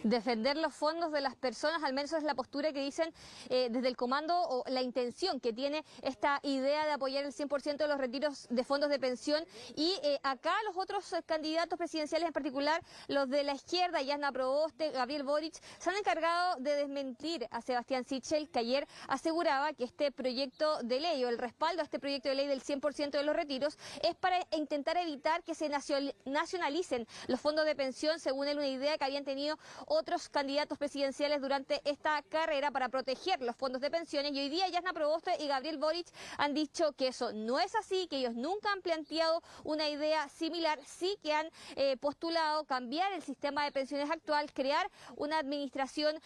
Defender los fondos de las personas, al menos es la postura que dicen desde el comando, o la intención que tiene esta idea de apoyar el 100% de los retiros de fondos de pensión. Y acá los otros candidatos presidenciales, en particular los de la izquierda, Jasna Proboste, Gabriel Boric, se han encargado de desmentir a Sebastián Sichel, que ayer aseguraba que este proyecto de ley, o el respaldo a este proyecto de ley del 100% de los retiros, es para intentar evitar que se nacionalicen los fondos de pensión, según él, una idea que habían tenido otros candidatos presidenciales durante esta carrera para proteger los fondos de pensiones. Y hoy día Jasna Proboste y Gabriel Boric han dicho que eso no es así, que ellos nunca han planteado una idea similar. Sí que han postulado cambiar el sistema de pensiones actual, crear una administración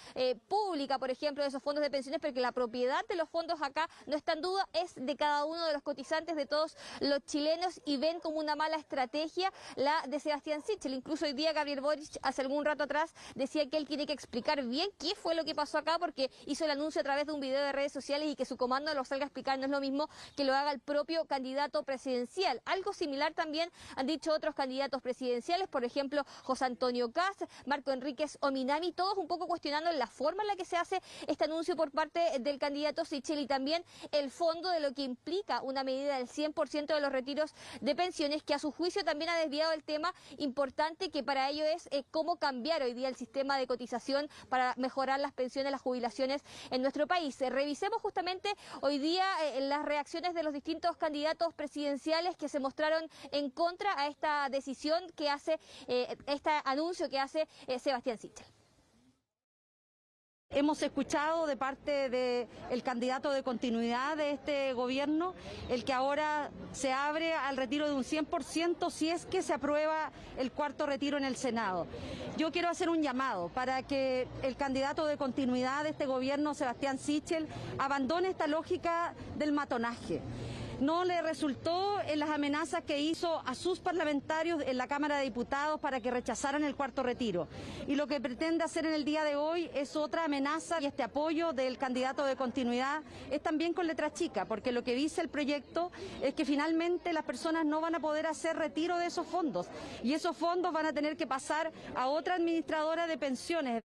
pública, por ejemplo, de esos fondos de pensiones, porque la propiedad de los fondos acá no está en duda, es de cada uno de los cotizantes, de todos los chilenos, y ven como una mala estrategia la de Sebastián Sichel. Incluso hoy día Gabriel Boric, hace algún rato atrás, decía que él tiene que explicar bien qué fue lo que pasó acá, porque hizo el anuncio a través de un video de redes sociales, y que su comando lo salga a explicar no es lo mismo que lo haga el propio candidato presidencial. Algo similar también han dicho otros candidatos presidenciales, por ejemplo, José Antonio Kast, Marco Enríquez Ominami, todos un poco cuestionando la forma en la que se hace este anuncio por parte del candidato Sichel, y también el fondo de lo que implica una medida del 100% de los retiros de pensiones, que a su juicio también ha desviado el tema importante, que para ello es cómo cambiar hoy día el sistema de cotización para mejorar las pensiones, las jubilaciones en nuestro país. Revisemos justamente hoy día las reacciones de los distintos candidatos presidenciales que se mostraron en contra a esta decisión que hace, este anuncio que hace Sebastián Sichel. Hemos escuchado de parte del candidato de continuidad de este gobierno el que ahora se abre al retiro de un 100% si es que se aprueba el cuarto retiro en el Senado. Yo quiero hacer un llamado para que el candidato de continuidad de este gobierno, Sebastián Sichel, abandone esta lógica del matonaje. No le resultó en las amenazas que hizo a sus parlamentarios en la Cámara de Diputados para que rechazaran el cuarto retiro. Y lo que pretende hacer en el día de hoy es otra amenaza, y este apoyo del candidato de continuidad es también con letra chica, porque lo que dice el proyecto es que finalmente las personas no van a poder hacer retiro de esos fondos, y esos fondos van a tener que pasar a otra administradora de pensiones.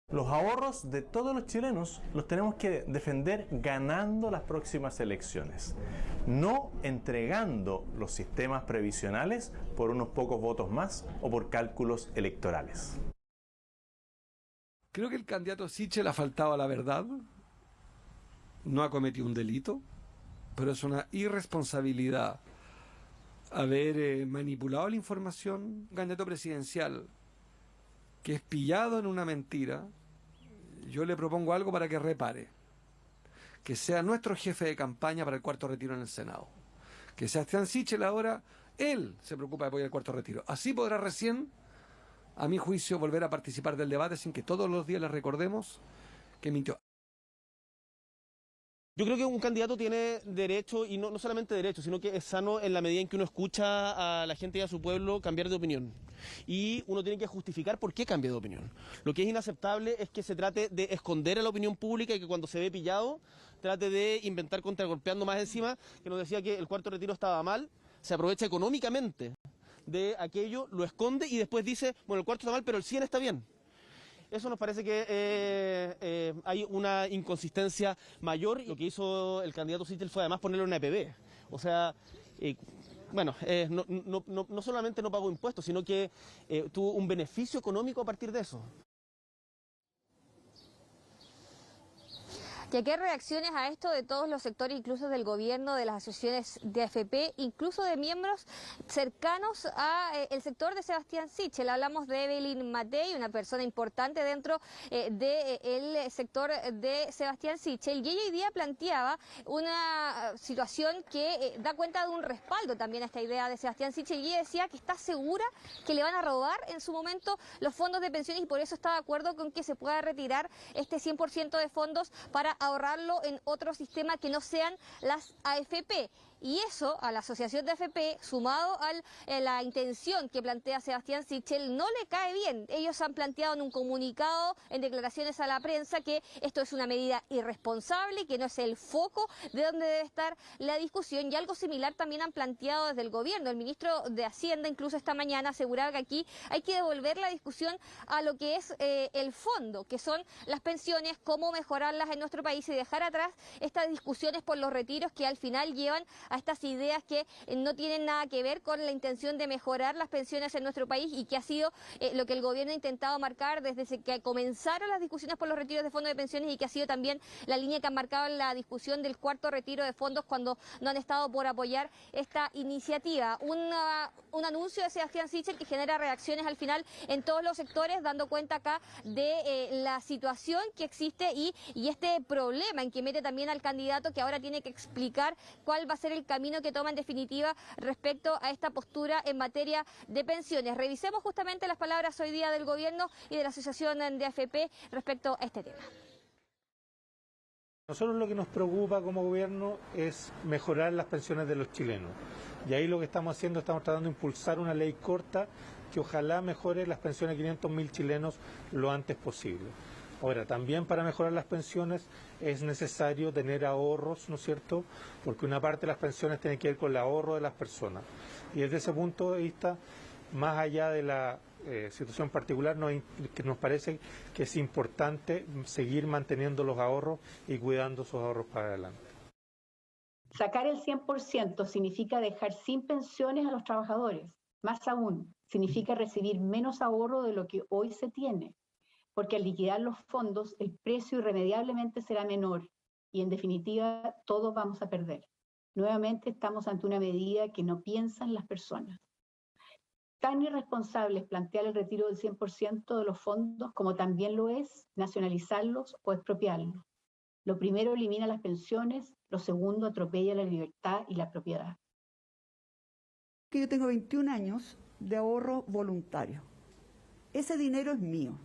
Los ahorros de todos los chilenos los tenemos que defender ganando las próximas elecciones, no entregando los sistemas previsionales por unos pocos votos más o por cálculos electorales. Creo que el candidato Sichel ha faltado a la verdad, no ha cometido un delito, pero es una irresponsabilidad haber manipulado la información. Un candidato presidencial que es pillado en una mentira. Yo le propongo algo para que repare, que sea nuestro jefe de campaña para el cuarto retiro en el Senado, que Sebastián Sichel ahora, él se preocupa de apoyar el cuarto retiro. Así podrá recién, a mi juicio, volver a participar del debate sin que todos los días le recordemos que mintió. Yo creo que un candidato tiene derecho, y no solamente derecho, sino que es sano en la medida en que uno escucha a la gente y a su pueblo cambiar de opinión. Y uno tiene que justificar por qué cambia de opinión. Lo que es inaceptable es que se trate de esconder a la opinión pública, y que cuando se ve pillado trate de inventar contragolpeando más encima, que nos decía que el cuarto retiro estaba mal, se aprovecha económicamente de aquello, lo esconde y después dice, bueno, el cuarto está mal, pero el 100 está bien. Eso nos parece que hay una inconsistencia mayor. Lo que hizo el candidato Sichel fue además ponerle una EPB. O sea, no solamente no pagó impuestos, sino que tuvo un beneficio económico a partir de eso. ¿Y a qué reacciones a esto de todos los sectores, incluso del gobierno, de las asociaciones de AFP, incluso de miembros cercanos al sector de Sebastián Sichel? Hablamos de Evelyn Matei, una persona importante dentro del sector de Sebastián Sichel, y ella hoy día planteaba una situación que da cuenta de un respaldo también a esta idea de Sebastián Sichel, y ella decía que está segura que le van a robar en su momento los fondos de pensiones y por eso está de acuerdo con que se pueda retirar este 100% de fondos para ahorrarlo en otro sistema que no sean las AFP. Y eso a la asociación de AFP, sumado a la intención que plantea Sebastián Sichel, no le cae bien. Ellos han planteado en un comunicado, en declaraciones a la prensa, que esto es una medida irresponsable, que no es el foco de donde debe estar la discusión. Y algo similar también han planteado desde el gobierno. El ministro de Hacienda, incluso esta mañana, aseguraba que aquí hay que devolver la discusión a lo que es el fondo, que son las pensiones, cómo mejorarlas en nuestro país y dejar atrás estas discusiones por los retiros que al final llevan a estas ideas que no tienen nada que ver con la intención de mejorar las pensiones en nuestro país y que ha sido lo que el gobierno ha intentado marcar desde que comenzaron las discusiones por los retiros de fondos de pensiones y que ha sido también la línea que han marcado en la discusión del cuarto retiro de fondos cuando no han estado por apoyar esta iniciativa. Un anuncio de Sebastián Sichel que genera reacciones al final en todos los sectores, dando cuenta acá de la situación que existe y este problema en que mete también al candidato, que ahora tiene que explicar cuál va a ser el camino que toma en definitiva respecto a esta postura en materia de pensiones. Revisemos justamente las palabras hoy día del gobierno y de la asociación de AFP respecto a este tema. Nosotros lo que nos preocupa como gobierno es mejorar las pensiones de los chilenos. Y ahí lo que estamos haciendo, estamos tratando de impulsar una ley corta que ojalá mejore las pensiones de 500.000 chilenos lo antes posible. Ahora, también para mejorar las pensiones es necesario tener ahorros, ¿no es cierto? Porque una parte de las pensiones tiene que ver con el ahorro de las personas. Y desde ese punto de vista, más allá de la situación particular, nos parece que es importante seguir manteniendo los ahorros y cuidando esos ahorros para adelante. Sacar el 100% significa dejar sin pensiones a los trabajadores. Más aún, significa recibir menos ahorro de lo que hoy se tiene, porque al liquidar los fondos el precio irremediablemente será menor y en definitiva todos vamos a perder. Nuevamente estamos ante una medida que no piensa en las personas. Tan irresponsable es plantear el retiro del 100% de los fondos como también lo es nacionalizarlos o expropiarlos. Lo primero elimina las pensiones, lo segundo atropella la libertad y la propiedad. Yo tengo 21 años de ahorro voluntario. Ese dinero es mío.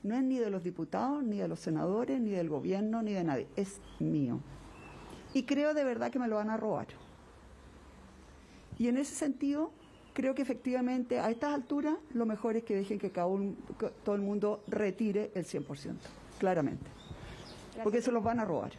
No es ni de los diputados, ni de los senadores, ni del gobierno, ni de nadie. Es mío. Y creo de verdad que me lo van a robar. Y en ese sentido, creo que efectivamente a estas alturas lo mejor es que dejen que todo el mundo retire el 100%, claramente. Porque se los van a robar.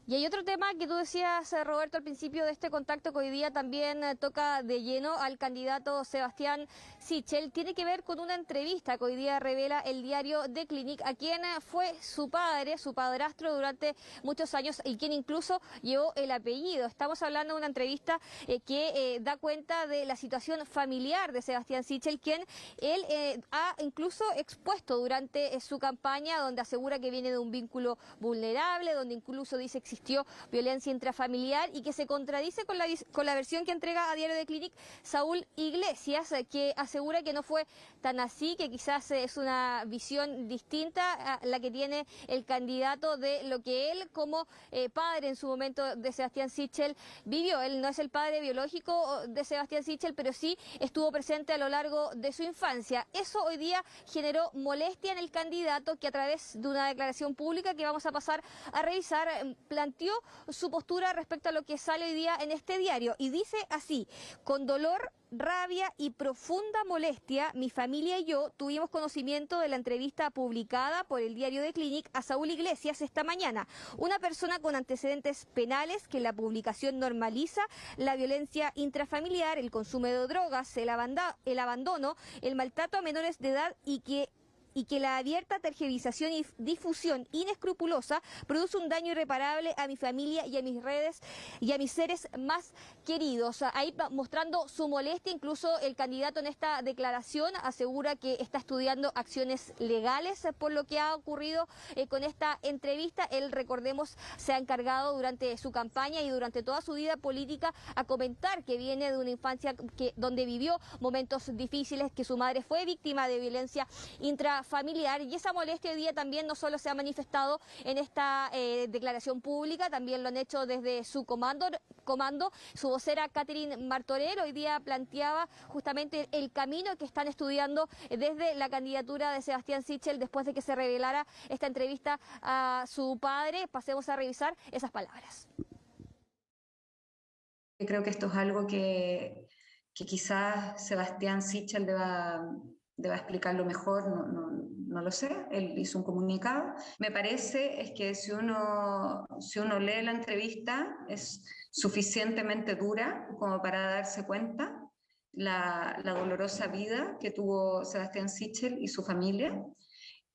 Y hay otro tema que tú decías, Roberto, al principio de este contacto que hoy día también toca de lleno al candidato Sebastián Sichel. Tiene que ver con una entrevista que hoy día revela el diario The Clinic, a quien fue su padre, su padrastro durante muchos años y quien incluso llevó el apellido. Estamos hablando de una entrevista que da cuenta de la situación familiar de Sebastián Sichel, quien él ha incluso expuesto durante su campaña, donde asegura que viene de un vínculo vulnerable, donde incluso dice existió violencia intrafamiliar y que se contradice con la versión que entrega a Diario de Clinic Saúl Iglesias, que asegura que no fue tan así, que quizás es una visión distinta a la que tiene el candidato de lo que él como padre en su momento de Sebastián Sichel vivió. Él no es el padre biológico de Sebastián Sichel, pero sí estuvo presente a lo largo de su infancia. Eso hoy día generó molestia en el candidato, que a través de una declaración pública que vamos a pasar a revisar, planteó su postura respecto a lo que sale hoy día en este diario y dice así: con dolor, rabia y profunda molestia, mi familia y yo tuvimos conocimiento de la entrevista publicada por el diario The Clinic a Saúl Iglesias esta mañana, una persona con antecedentes penales que en la publicación normaliza la violencia intrafamiliar, el consumo de drogas, el abandono, el maltrato a menores de edad y que y que la abierta tergiversación y difusión inescrupulosa produce un daño irreparable a mi familia y a mis redes y a mis seres más queridos. Ahí mostrando su molestia, incluso el candidato en esta declaración asegura que está estudiando acciones legales por lo que ha ocurrido con esta entrevista. Él, recordemos, se ha encargado durante su campaña y durante toda su vida política a comentar que viene de una infancia donde vivió momentos difíciles, que su madre fue víctima de violencia intrafamiliar, y esa molestia hoy día también no solo se ha manifestado en esta declaración pública, también lo han hecho desde su comando. Su vocera Catherine Martorell hoy día planteaba justamente el camino que están estudiando desde la candidatura de Sebastián Sichel después de que se revelara esta entrevista a su padre. Pasemos a revisar esas palabras. Creo que esto es algo que quizás Sebastián Sichel deba explicarlo mejor, no lo sé, él hizo un comunicado. Me parece es que si uno lee la entrevista es suficientemente dura como para darse cuenta la dolorosa vida que tuvo Sebastián Sichel y su familia.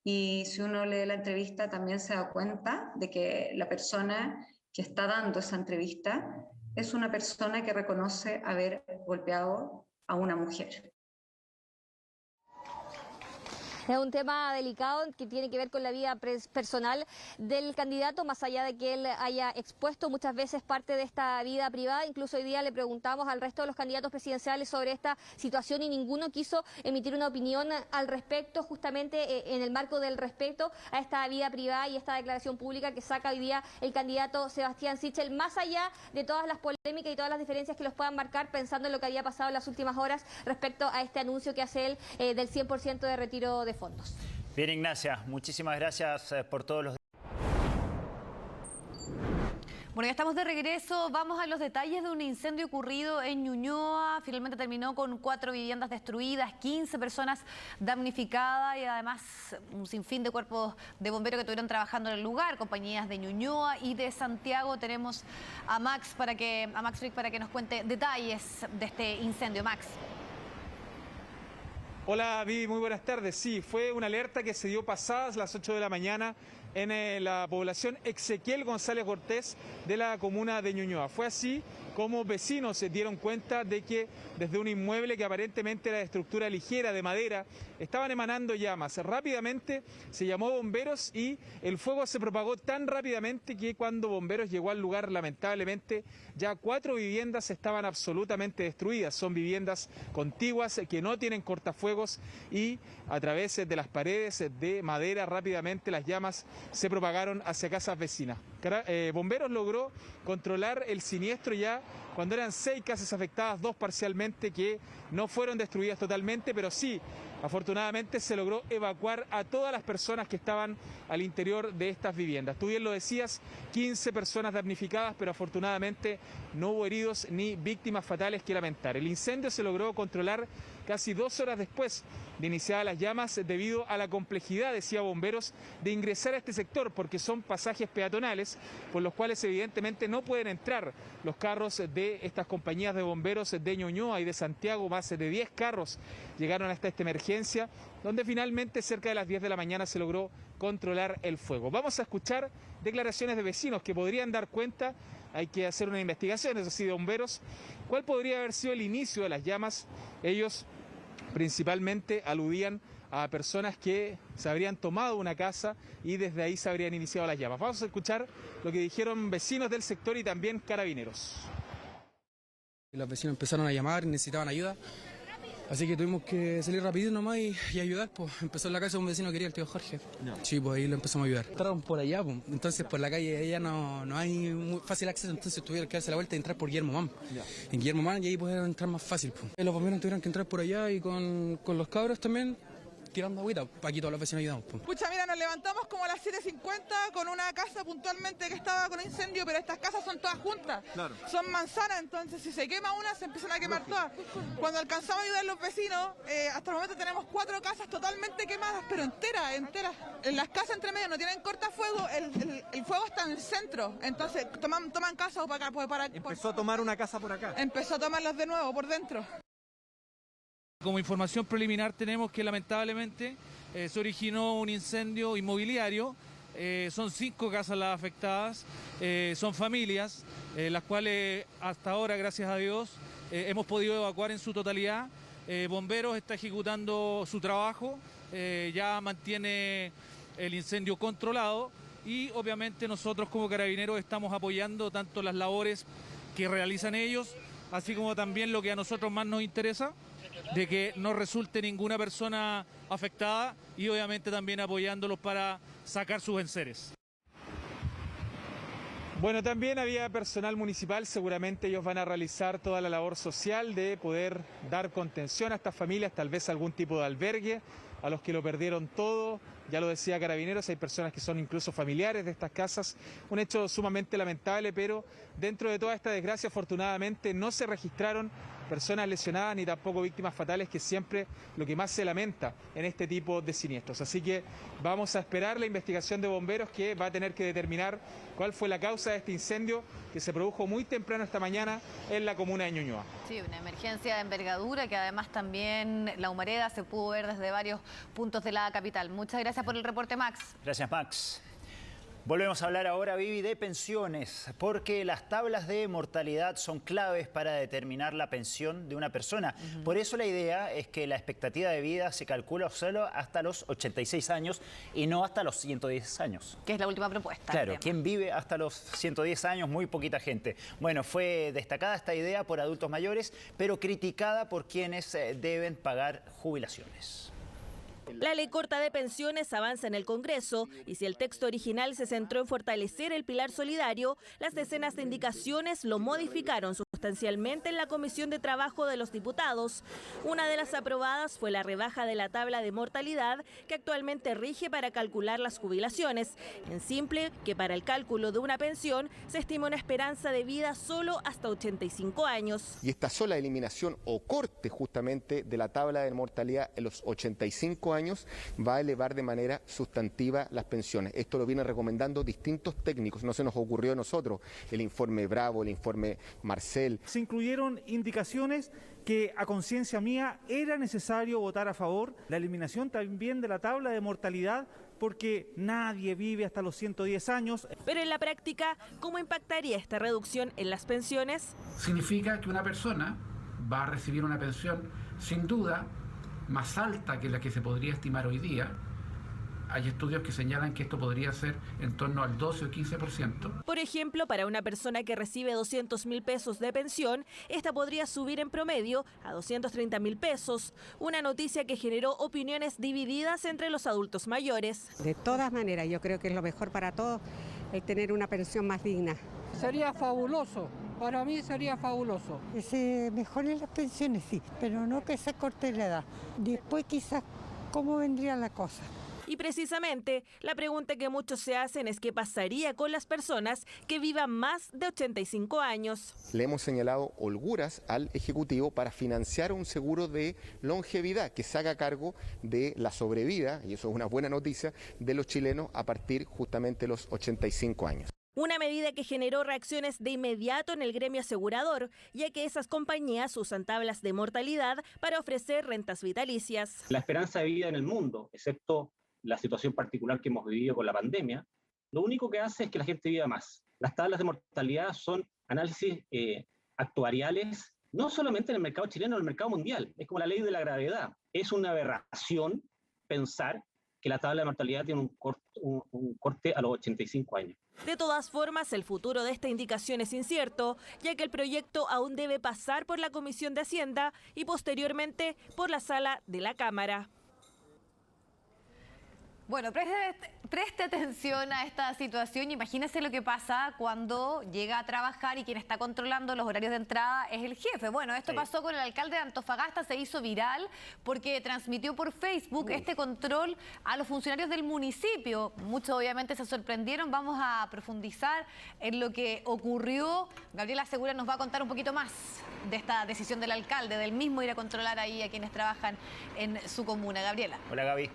Y si uno lee la entrevista también se da cuenta de que la persona que está dando esa entrevista es una persona que reconoce haber golpeado a una mujer. Es un tema delicado que tiene que ver con la vida personal del candidato, más allá de que él haya expuesto muchas veces parte de esta vida privada. Incluso hoy día le preguntamos al resto de los candidatos presidenciales sobre esta situación y ninguno quiso emitir una opinión al respecto, justamente en el marco del respeto a esta vida privada y esta declaración pública que saca hoy día el candidato Sebastián Sichel, más allá de todas las polémicas y todas las diferencias que los puedan marcar, pensando en lo que había pasado en las últimas horas respecto a este anuncio que hace él del 100% de retiro de fondos. Bien, Ignacia, muchísimas gracias por todos los... Bueno, ya estamos de regreso. Vamos a los detalles de un incendio ocurrido en Ñuñoa. Finalmente terminó con 4 viviendas destruidas, 15 personas damnificadas y además un sinfín de cuerpos de bomberos que estuvieron trabajando en el lugar, compañías de Ñuñoa y de Santiago. Tenemos a Max Frick para que nos cuente detalles de este incendio. Max. Hola Vivi, muy buenas tardes. Sí, fue una alerta que se dio pasadas las 8 de la mañana en la población Ezequiel González Cortés de la comuna de Ñuñoa. Fue así como vecinos se dieron cuenta de que desde un inmueble que aparentemente era de estructura ligera, de madera, estaban emanando llamas. Rápidamente se llamó bomberos y el fuego se propagó tan rápidamente que cuando bomberos llegó al lugar, lamentablemente, ya 4 viviendas estaban absolutamente destruidas. Son viviendas contiguas que no tienen cortafuegos y a través de las paredes de madera rápidamente las llamas se propagaron hacia casas vecinas. Bomberos logró controlar el siniestro ya cuando eran 6 casas afectadas, 2 parcialmente que no fueron destruidas totalmente, pero sí, afortunadamente se logró evacuar a todas las personas que estaban al interior de estas viviendas. Tú bien lo decías, 15 personas damnificadas, pero afortunadamente no hubo heridos ni víctimas fatales que lamentar. El incendio se logró controlar casi 2 horas después de iniciadas las llamas debido a la complejidad, decía bomberos, de ingresar a este sector porque son pasajes peatonales por los cuales evidentemente no pueden entrar los carros de estas compañías de bomberos de Ñuñoa y de Santiago. Más de 10 carros llegaron hasta esta emergencia, donde finalmente cerca de las 10 de la mañana se logró controlar el fuego. Vamos a escuchar declaraciones de vecinos que podrían dar cuenta, hay que hacer una investigación, eso sí, de bomberos, cuál podría haber sido el inicio de las llamas. Ellos principalmente aludían a personas que se habrían tomado una casa y desde ahí se habrían iniciado las llamas. Vamos a escuchar lo que dijeron vecinos del sector y también carabineros. Los vecinos empezaron a llamar, necesitaban ayuda, así que tuvimos que salir rapidito nomás y ayudar. Pues empezó en la casa un vecino que quería, el tío Jorge. No. Sí, pues ahí lo empezamos a ayudar. Entraron por allá, pues. Entonces por la calle ya no hay muy fácil acceso, entonces tuvieron que darse la vuelta y entrar por Guillermo Mann. En Guillermo Mann y ahí pudieron entrar más fácil. Pues. Los bomberos tuvieron que entrar por allá y con los cabros también, tirando agüita. Aquí todos los vecinos ayudamos. Pues. Pucha, mira, nos levantamos como a las 7:50 con una casa puntualmente que estaba con incendio, pero estas casas son todas juntas. Claro. Son manzanas, entonces si se quema una, se empiezan a quemar todas. Cuando alcanzamos a ayudar a los vecinos, hasta el momento tenemos 4 casas totalmente quemadas, pero enteras. En las casas entre medio no tienen cortafuego, el fuego está en el centro, entonces toman casas para acá. Empezó a tomar una casa por acá. Empezó a tomarlas de nuevo por dentro. Como información preliminar tenemos que lamentablemente se originó un incendio inmobiliario. Son 5 casas las afectadas, son familias, las cuales hasta ahora, gracias a Dios, hemos podido evacuar en su totalidad. Bomberos está ejecutando su trabajo, ya mantiene el incendio controlado y obviamente nosotros como Carabineros estamos apoyando tanto las labores que realizan ellos, así como también lo que a nosotros más nos interesa, de que no resulte ninguna persona afectada y obviamente también apoyándolos para sacar sus enseres. Bueno, también había personal municipal, seguramente ellos van a realizar toda la labor social de poder dar contención a estas familias, tal vez algún tipo de albergue, a los que lo perdieron todo. Ya lo decía Carabineros, hay personas que son incluso familiares de estas casas, un hecho sumamente lamentable, pero dentro de toda esta desgracia afortunadamente no se registraron personas lesionadas ni tampoco víctimas fatales, que siempre lo que más se lamenta en este tipo de siniestros. Así que vamos a esperar la investigación de bomberos, que va a tener que determinar cuál fue la causa de este incendio que se produjo muy temprano esta mañana en la comuna de Ñuñoa. Sí, una emergencia de envergadura que además también la humareda se pudo ver desde varios puntos de la capital. Muchas gracias por el reporte, Max. Gracias, Max. Volvemos a hablar ahora, Vivi, de pensiones, porque las tablas de mortalidad son claves para determinar la pensión de una persona. Por eso la idea es que la expectativa de vida se calcula solo hasta los 86 años y no hasta los 110 años. Que es la última propuesta. Claro, ¿quién vive hasta los 110 años? Muy poquita gente. Bueno, fue destacada esta idea por adultos mayores, pero criticada por quienes deben pagar jubilaciones. La ley corta de pensiones avanza en el Congreso y si el texto original se centró en fortalecer el pilar solidario, las decenas de indicaciones lo modificaron sustancialmente en la Comisión de Trabajo de los Diputados. Una de las aprobadas fue la rebaja de la tabla de mortalidad que actualmente rige para calcular las jubilaciones. En simple, que para el cálculo de una pensión se estima una esperanza de vida solo hasta 85 años. Y esta sola eliminación o corte justamente de la tabla de mortalidad en los 85 años va a elevar de manera sustantiva las pensiones. Esto lo vienen recomendando distintos técnicos, no se nos ocurrió a nosotros, el informe Bravo, el informe Marcel. Se incluyeron indicaciones que a conciencia mía era necesario votar a favor, la eliminación también de la tabla de mortalidad, porque nadie vive hasta los 110 años. Pero en la práctica, ¿cómo impactaría esta reducción en las pensiones? Significa que una persona va a recibir una pensión sin duda más alta que la que se podría estimar hoy día. Hay estudios que señalan que esto podría ser en torno al 12 o 15%. Por ejemplo, para una persona que recibe 200.000 pesos de pensión, esta podría subir en promedio a 230.000 pesos. Una noticia que generó opiniones divididas entre los adultos mayores. De todas maneras, yo creo que es lo mejor para todos el tener una pensión más digna. Sería fabuloso. Para mí sería fabuloso. Que se mejoren las pensiones, sí, pero no que se corte la edad. Después quizás cómo vendría la cosa. Y precisamente, la pregunta que muchos se hacen es qué pasaría con las personas que vivan más de 85 años. Le hemos señalado holguras al Ejecutivo para financiar un seguro de longevidad que se haga cargo de la sobrevida, y eso es una buena noticia, de los chilenos a partir justamente de los 85 años. Una medida que generó reacciones de inmediato en el gremio asegurador, ya que esas compañías usan tablas de mortalidad para ofrecer rentas vitalicias. La esperanza de vida en el mundo, excepto la situación particular que hemos vivido con la pandemia, lo único que hace es que la gente viva más. Las tablas de mortalidad son análisis actuariales, no solamente en el mercado chileno, en el mercado mundial. Es como la ley de la gravedad. Es una aberración pensar que la tabla de mortalidad tiene un corte a los 85 años. De todas formas, el futuro de esta indicación es incierto, ya que el proyecto aún debe pasar por la Comisión de Hacienda y posteriormente por la Sala de la Cámara. Bueno, preste atención a esta situación y imagínese lo que pasa cuando llega a trabajar y quien está controlando los horarios de entrada es el jefe. Bueno, esto pasó con el alcalde de Antofagasta, se hizo viral porque transmitió por Facebook este control a los funcionarios del municipio. Muchos obviamente se sorprendieron. Vamos a profundizar en lo que ocurrió. Gabriela Segura nos va a contar un poquito más de esta decisión del alcalde, del mismo ir a controlar ahí a quienes trabajan en su comuna. Gabriela. Hola, Gaby.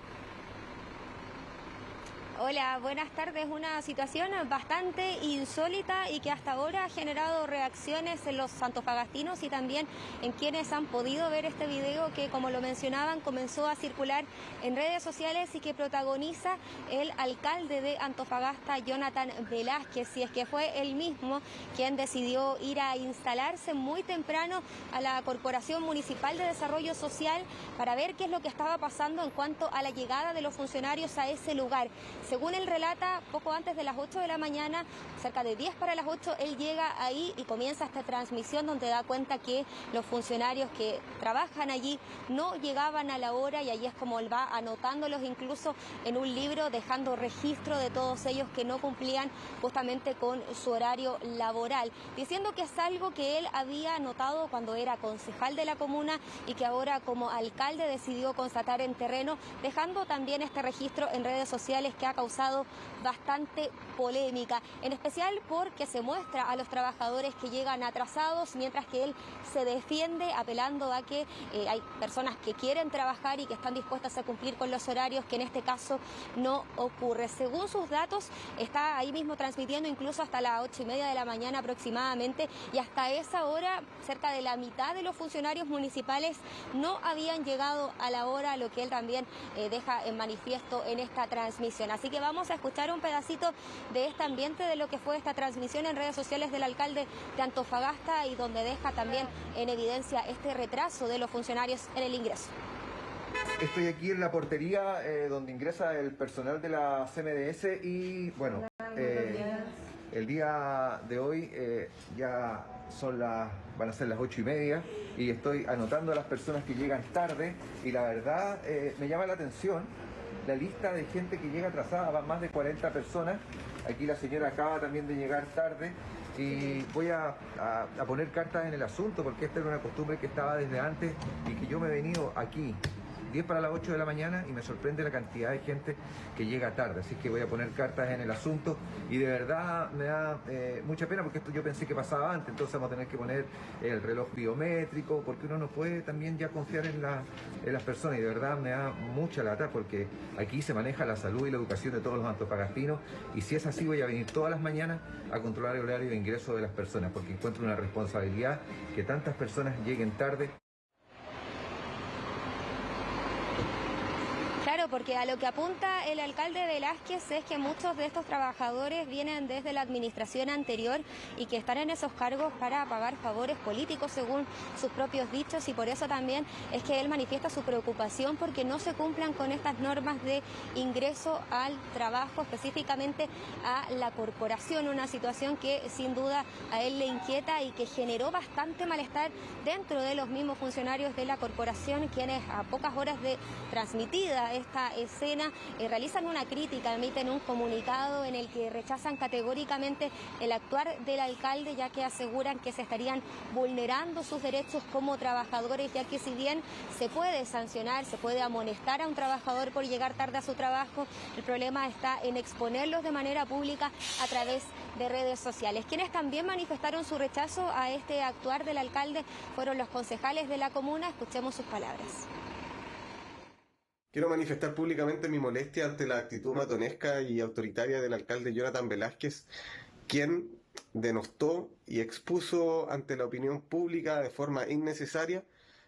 Hola, buenas tardes. Una situación bastante insólita y que hasta ahora ha generado reacciones en los antofagastinos y también en quienes han podido ver este video que, como lo mencionaban, comenzó a circular en redes sociales y que protagoniza el alcalde de Antofagasta, Jonathan Velázquez, si es que fue él mismo quien decidió ir a instalarse muy temprano a la Corporación Municipal de Desarrollo Social para ver qué es lo que estaba pasando en cuanto a la llegada de los funcionarios a ese lugar. Según él relata, poco antes de las 8 de la mañana, cerca de 10 para las 8, él llega ahí y comienza esta transmisión donde da cuenta que los funcionarios que trabajan allí no llegaban a la hora, y allí es como él va anotándolos incluso en un libro, dejando registro de todos ellos que no cumplían justamente con su horario laboral, diciendo que es algo que él había notado cuando era concejal de la comuna y que ahora como alcalde decidió constatar en terreno, dejando también este registro en redes sociales que ha causado bastante polémica, en especial porque se muestra a los trabajadores que llegan atrasados, mientras que él se defiende apelando a que hay personas que quieren trabajar y que están dispuestas a cumplir con los horarios, que en este caso no ocurre. Según sus datos, está ahí mismo transmitiendo incluso hasta las 8:30 de la mañana aproximadamente, y hasta esa hora cerca de la mitad de los funcionarios municipales no habían llegado a la hora, lo que él también deja en manifiesto en esta transmisión. Así que vamos a escuchar un pedacito de este ambiente de lo que fue esta transmisión en redes sociales del alcalde de Antofagasta, y donde deja también en evidencia este retraso de los funcionarios en el ingreso. Estoy aquí en la portería donde ingresa el personal de la CMDS y bueno, el día de hoy ya van a ser las 8:30 y estoy anotando a las personas que llegan tarde, y la verdad me llama la atención la lista de gente que llega atrasada, van más de 40 personas. Aquí la señora acaba también de llegar tarde y voy a poner cartas en el asunto, porque esta era una costumbre que estaba desde antes y que yo me he venido aquí 10 para las 8 de la mañana y me sorprende la cantidad de gente que llega tarde, así que voy a poner cartas en el asunto, y de verdad me da mucha pena, porque esto yo pensé que pasaba antes, entonces vamos a tener que poner el reloj biométrico, porque uno no puede también ya confiar en las personas, y de verdad me da mucha lata, porque aquí se maneja la salud y la educación de todos los antofagastinos, y si es así voy a venir todas las mañanas a controlar el horario de ingreso de las personas, porque encuentro una responsabilidad que tantas personas lleguen tarde. Claro, porque a lo que apunta el alcalde Velázquez es que muchos de estos trabajadores vienen desde la administración anterior y que están en esos cargos para pagar favores políticos, según sus propios dichos, y por eso también es que él manifiesta su preocupación porque no se cumplan con estas normas de ingreso al trabajo, específicamente a la corporación, una situación que sin duda a él le inquieta y que generó bastante malestar dentro de los mismos funcionarios de la corporación, quienes a pocas horas de transmitida esta escena realizan una crítica, emiten un comunicado en el que rechazan categóricamente el actuar del alcalde, ya que aseguran que se estarían vulnerando sus derechos como trabajadores, ya que si bien se puede sancionar, se puede amonestar a un trabajador por llegar tarde a su trabajo, el problema está en exponerlos de manera pública a través de redes sociales. Quienes también manifestaron su rechazo a este actuar del alcalde fueron los concejales de la comuna. Escuchemos sus palabras. Quiero manifestar públicamente mi molestia ante la actitud matonesca y autoritaria del alcalde Jonathan Velázquez, quien denostó y expuso ante la opinión pública de forma innecesaria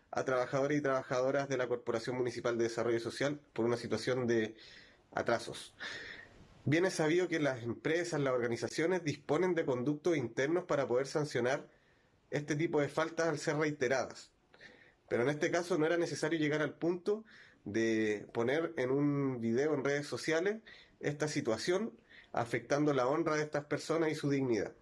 a trabajadores y trabajadoras de la Corporación Municipal de Desarrollo Social por una situación de atrasos. Bien es sabido que las empresas, las organizaciones disponen de conductos internos para poder sancionar este tipo de faltas al ser reiteradas. Pero en este caso no era necesario llegar al punto de poner en un video en redes sociales esta situación, afectando la honra de estas personas y su dignidad.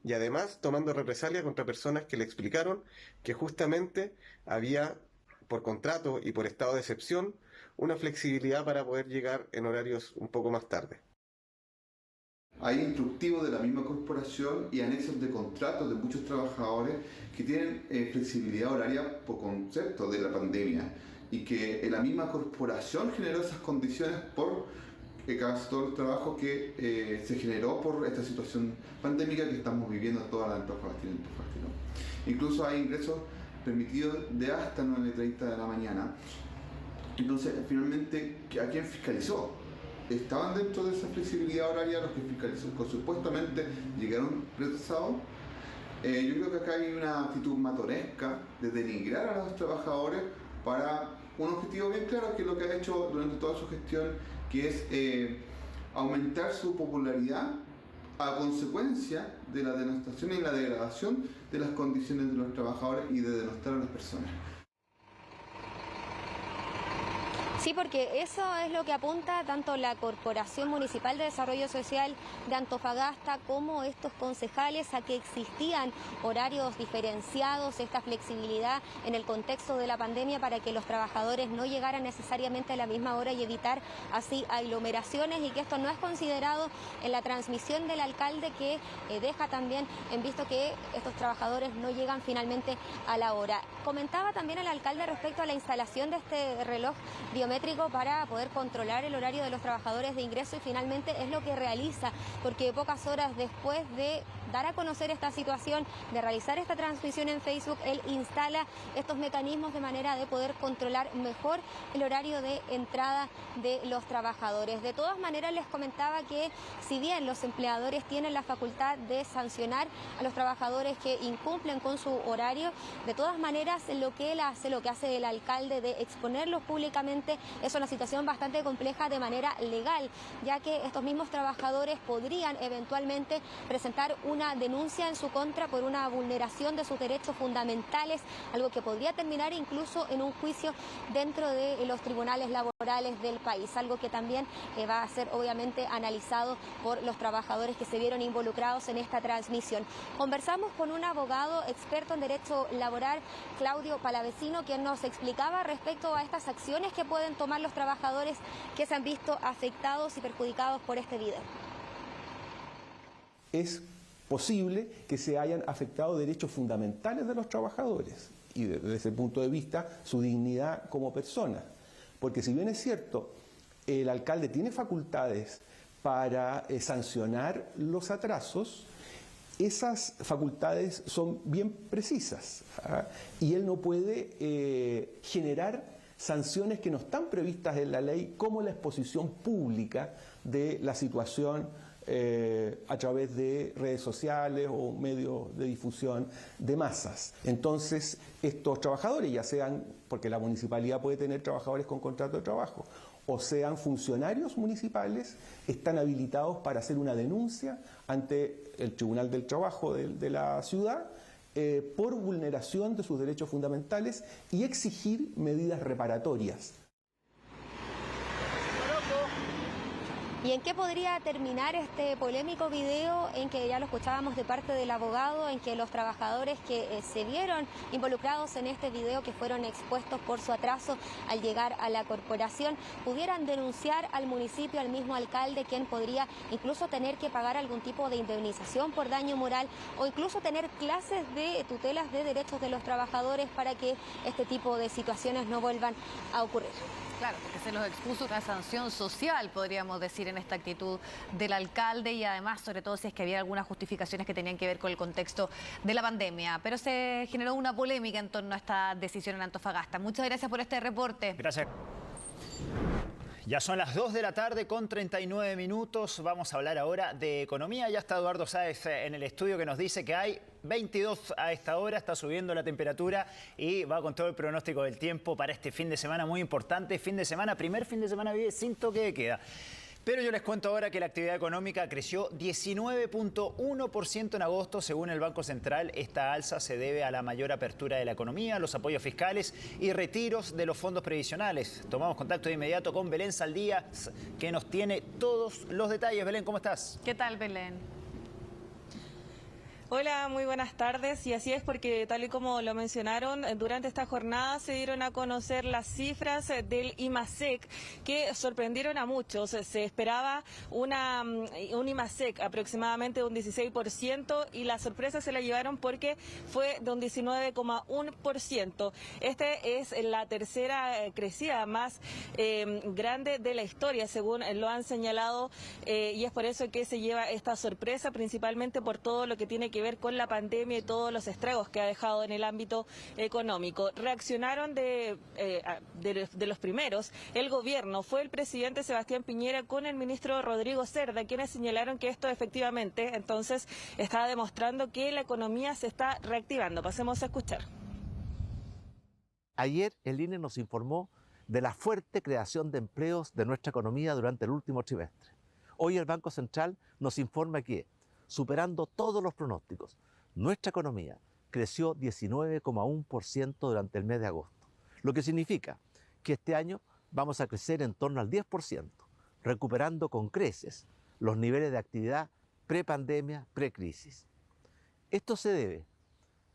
Y además tomando represalias contra personas que le explicaron que justamente había, por contrato y por estado de excepción, una flexibilidad para poder llegar en horarios un poco más tarde. Hay instructivos de la misma corporación y anexos de contratos de muchos trabajadores que tienen flexibilidad horaria por concepto de la pandemia, y que la misma corporación generó esas condiciones por casi todo el trabajo que se generó por esta situación pandémica que estamos viviendo toda la Antofagasta. Incluso hay ingresos permitidos de hasta 9:30 de la mañana. Entonces, finalmente, ¿a quién fiscalizó? estaban dentro de esa flexibilidad horaria, los que supuestamente llegaron retrasados. Yo creo que acá hay una actitud matonesca de denigrar a los trabajadores para un objetivo bien claro, que es lo que ha hecho durante toda su gestión, que es aumentar su popularidad a consecuencia de la denostación y la degradación de las condiciones de los trabajadores y de denostar a las personas. Sí, porque eso es lo que apunta tanto la Corporación Municipal de Desarrollo Social de Antofagasta como estos concejales, a que existían horarios diferenciados, esta flexibilidad en el contexto de la pandemia para que los trabajadores no llegaran necesariamente a la misma hora y evitar así aglomeraciones, y que esto no es considerado en la transmisión del alcalde, que deja también en visto que estos trabajadores no llegan finalmente a la hora. Comentaba también el alcalde respecto a la instalación de este reloj biométrico para poder controlar el horario de los trabajadores de ingreso, y finalmente es lo que realiza, porque pocas horas después de dar a conocer esta situación, de realizar esta transmisión en Facebook, él instala estos mecanismos de manera de poder controlar mejor el horario de entrada de los trabajadores. De todas maneras, les comentaba que si bien los empleadores tienen la facultad de sancionar a los trabajadores que incumplen con su horario, de todas maneras lo que él hace, lo que hace el alcalde de exponerlos públicamente, es una situación bastante compleja de manera legal, ya que estos mismos trabajadores podrían eventualmente presentar una denuncia en su contra por una vulneración de sus derechos fundamentales, algo que podría terminar incluso en un juicio dentro de los tribunales laborales del país, algo que también va a ser obviamente analizado por los trabajadores que se vieron involucrados en esta transmisión. Conversamos con un abogado experto en derecho laboral, Claudio Palavecino, quien nos explicaba respecto a estas acciones que pueden tomar los trabajadores que se han visto afectados y perjudicados por este video. Es posible que se hayan afectado derechos fundamentales de los trabajadores y desde ese punto de vista su dignidad como persona. Porque si bien es cierto, el alcalde tiene facultades para sancionar los atrasos, esas facultades son bien precisas, y él no puede generar sanciones que no están previstas en la ley, como la exposición pública de la situación a través de redes sociales o medios de difusión de masas. Entonces, estos trabajadores, ya sean, porque la municipalidad puede tener trabajadores con contrato de trabajo, o sean funcionarios municipales, están habilitados para hacer una denuncia ante el Tribunal del Trabajo de la ciudad por vulneración de sus derechos fundamentales y exigir medidas reparatorias. ¿Y en qué podría terminar este polémico video en que ya lo escuchábamos de parte del abogado, en que los trabajadores que se vieron involucrados en este video, que fueron expuestos por su atraso al llegar a la corporación, pudieran denunciar al municipio, al mismo alcalde, quien podría incluso tener que pagar algún tipo de indemnización por daño moral, o incluso tener clases de tutelas de derechos de los trabajadores para que este tipo de situaciones no vuelvan a ocurrir? Claro, porque se los expuso una sanción social, podríamos decir, en esta actitud del alcalde, y además, sobre todo, si es que había algunas justificaciones que tenían que ver con el contexto de la pandemia. Pero se generó una polémica en torno a esta decisión en Antofagasta. Muchas gracias por este reporte. Gracias. Ya son las 2 de la tarde con 39 minutos. Vamos a hablar ahora de economía. Ya está Eduardo Sáez en el estudio, que nos dice que hay 22 a esta hora, está subiendo la temperatura y va con todo el pronóstico del tiempo para este fin de semana muy importante. Primer fin de semana vive sin toque de queda. Pero yo les cuento ahora que la actividad económica creció 19.1% en agosto, según el Banco Central. Esta alza se debe a la mayor apertura de la economía, los apoyos fiscales y retiros de los fondos previsionales. Tomamos contacto de inmediato con Belén Saldías, que nos tiene todos los detalles. Belén, ¿cómo estás? ¿Qué tal, Belén? Hola, muy buenas tardes. Y así es, porque tal y como lo mencionaron, durante esta jornada se dieron a conocer las cifras del IMASEC que sorprendieron a muchos. Se esperaba un IMASEC aproximadamente de un 16% y la sorpresa se la llevaron porque fue de un 19,1%. Este es la tercera crecida más grande de la historia, según lo han señalado, y es por eso que se lleva esta sorpresa, principalmente por todo lo que tiene que que ver con la pandemia y todos los estragos que ha dejado en el ámbito económico. Reaccionaron de los primeros el gobierno. Fue el presidente Sebastián Piñera con el ministro Rodrigo Cerda, quienes señalaron que esto efectivamente entonces está demostrando que la economía se está reactivando. Pasemos a escuchar. Ayer el INE nos informó de la fuerte creación de empleos de nuestra economía durante el último trimestre. Hoy el Banco Central nos informa que, superando todos los pronósticos, nuestra economía creció 19,1% durante el mes de agosto, lo que significa que este año vamos a crecer en torno al 10%, recuperando con creces los niveles de actividad prepandemia, precrisis. Esto se debe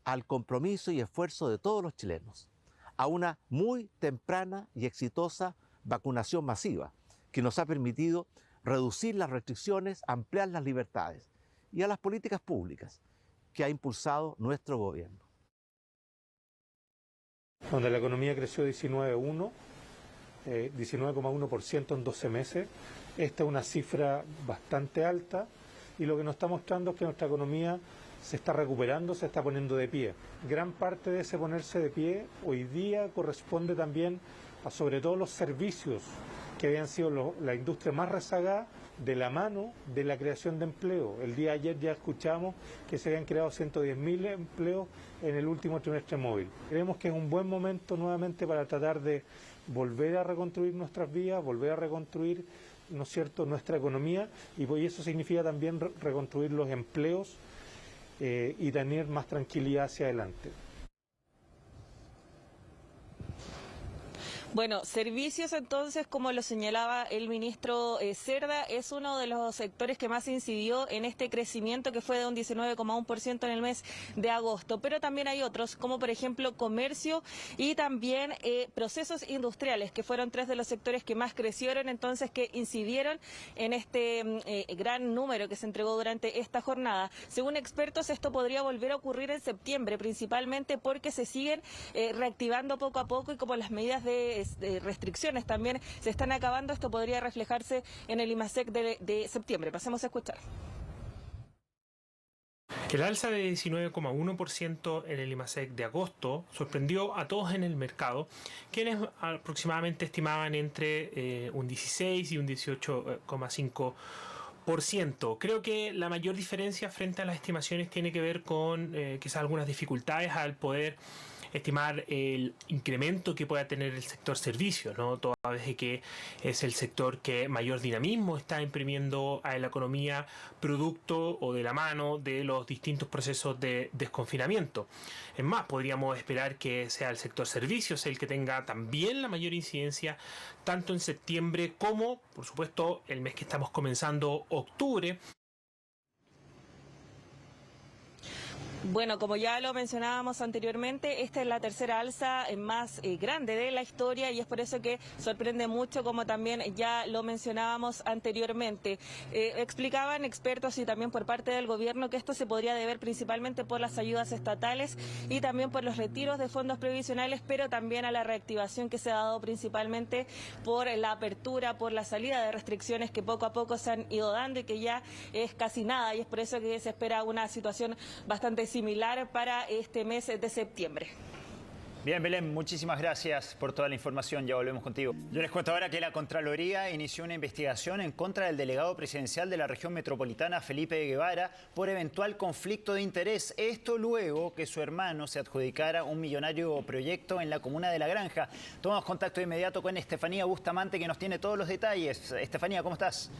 al compromiso y esfuerzo de todos los chilenos, a una muy temprana y exitosa vacunación masiva que nos ha permitido reducir las restricciones, ampliar las libertades y a las políticas públicas que ha impulsado nuestro gobierno. Donde la economía creció 19,1% en 12 meses. Esta es una cifra bastante alta y lo que nos está mostrando es que nuestra economía se está recuperando, se está poniendo de pie. Gran parte de ese ponerse de pie hoy día corresponde también a sobre todo los servicios que habían sido la industria más rezagada de la mano de la creación de empleo. El día de ayer ya escuchamos que se habían creado 110.000 empleos en el último trimestre móvil. Creemos que es un buen momento nuevamente para tratar de volver a reconstruir nuestras vías, volver a reconstruir, ¿no es cierto?, nuestra economía, y eso significa también reconstruir los empleos y tener más tranquilidad hacia adelante. Bueno, servicios entonces, como lo señalaba el ministro Cerda, es uno de los sectores que más incidió en este crecimiento que fue de un 19,1% en el mes de agosto. Pero también hay otros, como por ejemplo comercio y también procesos industriales, que fueron tres de los sectores que más crecieron, entonces que incidieron en este gran número que se entregó durante esta jornada. Según expertos, esto podría volver a ocurrir en septiembre, principalmente porque se siguen reactivando poco a poco y como las medidas de restricciones también se están acabando, esto podría reflejarse en el IMASEC de septiembre. Pasemos a escuchar. El alza de 19,1% en el IMASEC de agosto sorprendió a todos en el mercado, quienes aproximadamente estimaban entre un 16 y un 18,5%. Creo que la mayor diferencia frente a las estimaciones tiene que ver con quizás algunas dificultades al poder estimar el incremento que pueda tener el sector servicios, ¿no? Toda vez que es el sector que mayor dinamismo está imprimiendo a la economía, producto o de la mano de los distintos procesos de desconfinamiento. Es más, podríamos esperar que sea el sector servicios el que tenga también la mayor incidencia, tanto en septiembre como, por supuesto, el mes que estamos comenzando, octubre. Bueno, como ya lo mencionábamos anteriormente, esta es la tercera alza más grande de la historia y es por eso que sorprende mucho, como también ya lo mencionábamos anteriormente. Explicaban expertos y también por parte del gobierno que esto se podría deber principalmente por las ayudas estatales y también por los retiros de fondos previsionales, pero también a la reactivación que se ha dado principalmente por la apertura, por la salida de restricciones que poco a poco se han ido dando y que ya es casi nada, y es por eso que se espera una situación bastante similar para este mes de septiembre. Bien, Belén, muchísimas gracias por toda la información. Ya volvemos contigo. Yo les cuento ahora que la Contraloría inició una investigación en contra del delegado presidencial de la región metropolitana, Felipe Guevara, por eventual conflicto de interés. Esto luego que su hermano se adjudicara un millonario proyecto en la comuna de La Granja. Tomamos contacto de inmediato con Estefanía Bustamante, que nos tiene todos los detalles. Estefanía, ¿cómo estás?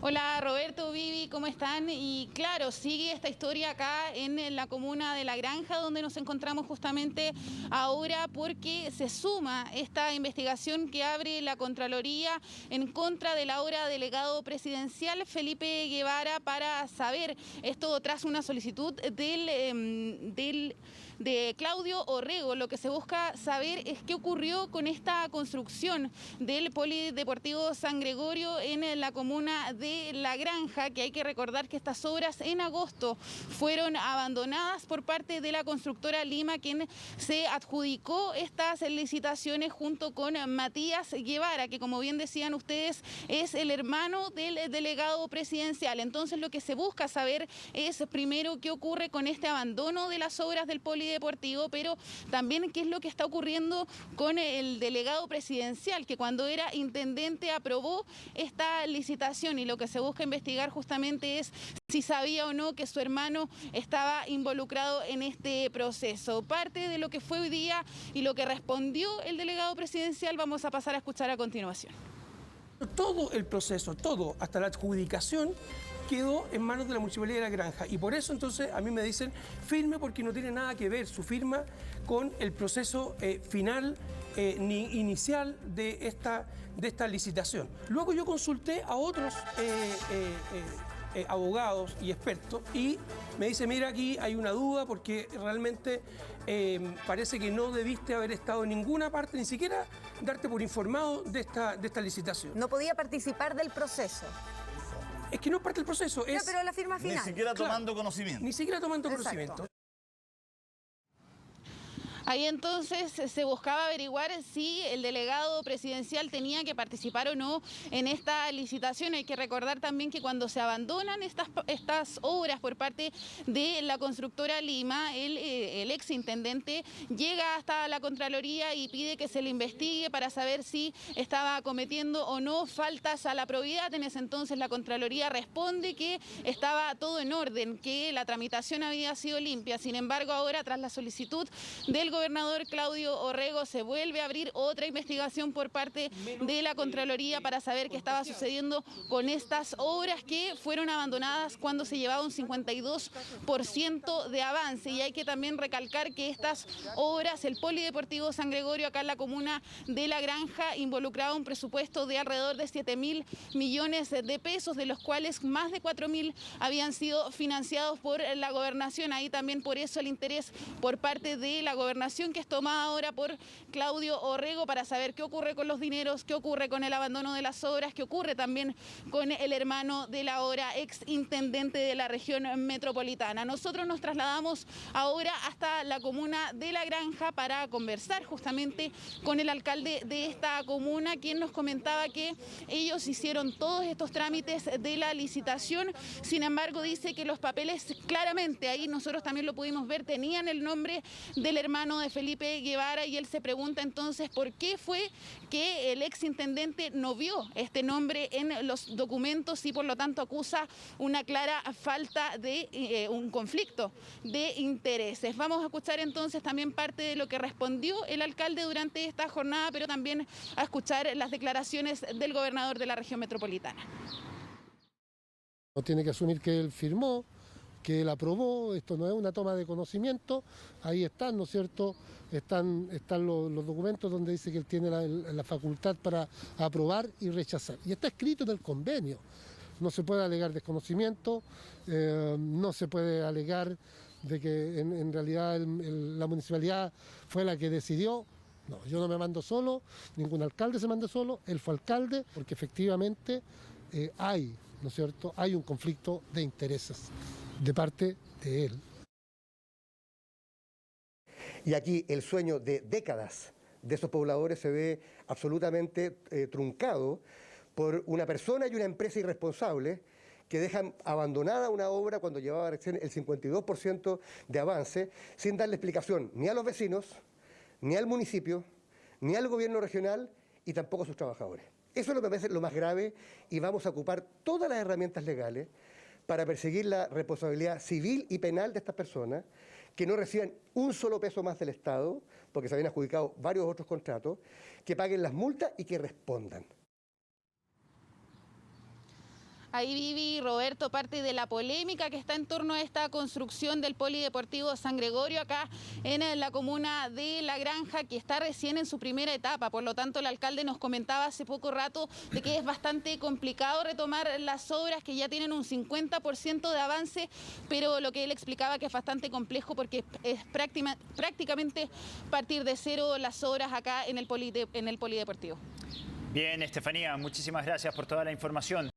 Hola Roberto, Vivi, ¿cómo están? Y claro, sigue esta historia acá en la comuna de La Granja, donde nos encontramos justamente ahora, porque se suma esta investigación que abre la Contraloría en contra del ahora delegado presidencial Felipe Guevara para saber esto tras una solicitud de Claudio Orrego. Lo que se busca saber es qué ocurrió con esta construcción del Polideportivo San Gregorio en la comuna de de La Granja, que hay que recordar que estas obras en agosto fueron abandonadas por parte de la constructora Lima, quien se adjudicó estas licitaciones junto con Matías Guevara, que como bien decían ustedes es el hermano del delegado presidencial. Entonces lo que se busca saber es primero qué ocurre con este abandono de las obras del polideportivo, pero también qué es lo que está ocurriendo con el delegado presidencial, que cuando era intendente aprobó esta licitación, y lo que se busca investigar justamente es si sabía o no que su hermano estaba involucrado en este proceso. Parte de lo que fue hoy día y lo que respondió el delegado presidencial vamos a pasar a escuchar a continuación. Todo el proceso, todo, hasta la adjudicación, quedó en manos de la Municipalidad de La Granja, y por eso entonces a mí me dicen firme, porque no tiene nada que ver su firma con el proceso final ni inicial de esta licitación. Luego yo consulté a otros abogados y expertos y me dice, mira, aquí hay una duda porque realmente parece que no debiste haber estado en ninguna parte, ni siquiera darte por informado de esta licitación. No podía participar del proceso. Es que no es parte del proceso. No, pero la firma final. Ni siquiera tomando conocimiento. Ni siquiera tomando conocimiento. Ahí entonces se buscaba averiguar si el delegado presidencial tenía que participar o no en esta licitación. Hay que recordar también que cuando se abandonan estas obras por parte de la constructora Lima, el exintendente llega hasta la Contraloría y pide que se le investigue para saber si estaba cometiendo o no faltas a la probidad. En ese entonces la Contraloría responde que estaba todo en orden, que la tramitación había sido limpia. Sin embargo, ahora, tras la solicitud del gobernador Claudio Orrego, se vuelve a abrir otra investigación por parte de la Contraloría para saber qué estaba sucediendo con estas obras que fueron abandonadas cuando se llevaba un 52% de avance. Y hay que también recalcar que estas obras, el Polideportivo San Gregorio acá en la comuna de La Granja, involucraba un presupuesto de alrededor de 7.000 millones de pesos, de los cuales más de 4.000 habían sido financiados por la gobernación. Ahí también por eso el interés por parte de la gobernación, que es tomada ahora por Claudio Orrego, para saber qué ocurre con los dineros, qué ocurre con el abandono de las obras, qué ocurre también con el hermano del ahora ex intendente de la región metropolitana. Nosotros nos trasladamos ahora hasta la comuna de La Granja para conversar justamente con el alcalde de esta comuna, quien nos comentaba que ellos hicieron todos estos trámites de la licitación. Sin embargo, dice que los papeles claramente, ahí nosotros también lo pudimos ver, tenían el nombre del hermano de Felipe Guevara, y él se pregunta entonces por qué fue que el exintendente no vio este nombre en los documentos y por lo tanto acusa una clara falta de un conflicto de intereses. Vamos a escuchar entonces también parte de lo que respondió el alcalde durante esta jornada, pero también a escuchar las declaraciones del gobernador de la región metropolitana. No tiene que asumir que él firmó, que él aprobó. Esto no es una toma de conocimiento, ahí están, ¿no es cierto? Están los documentos donde dice que él tiene la facultad para aprobar y rechazar. Y está escrito en el convenio. No se puede alegar desconocimiento, no se puede alegar de que en realidad la municipalidad fue la que decidió. No, yo no me mando solo, ningún alcalde se manda solo, él fue alcalde, porque efectivamente hay, ¿no es cierto?, hay un conflicto de intereses de parte de él. Y aquí el sueño de décadas de esos pobladores se ve absolutamente truncado por una persona y una empresa irresponsable que dejan abandonada una obra cuando llevaba recién el 52% de avance, sin darle explicación ni a los vecinos, ni al municipio, ni al gobierno regional y tampoco a sus trabajadores. Eso es lo que me parece lo más grave, y vamos a ocupar todas las herramientas legales para perseguir la responsabilidad civil y penal de estas personas, que no reciban un solo peso más del Estado, porque se habían adjudicado varios otros contratos, que paguen las multas y que respondan. Ahí Vivi, Roberto, parte de la polémica que está en torno a esta construcción del Polideportivo San Gregorio acá en la comuna de La Granja, que está recién en su primera etapa. Por lo tanto, el alcalde nos comentaba hace poco rato de que es bastante complicado retomar las obras, que ya tienen un 50% de avance, pero lo que él explicaba que es bastante complejo porque es prácticamente partir de cero las obras acá en el Polideportivo. Bien, Estefanía, muchísimas gracias por toda la información.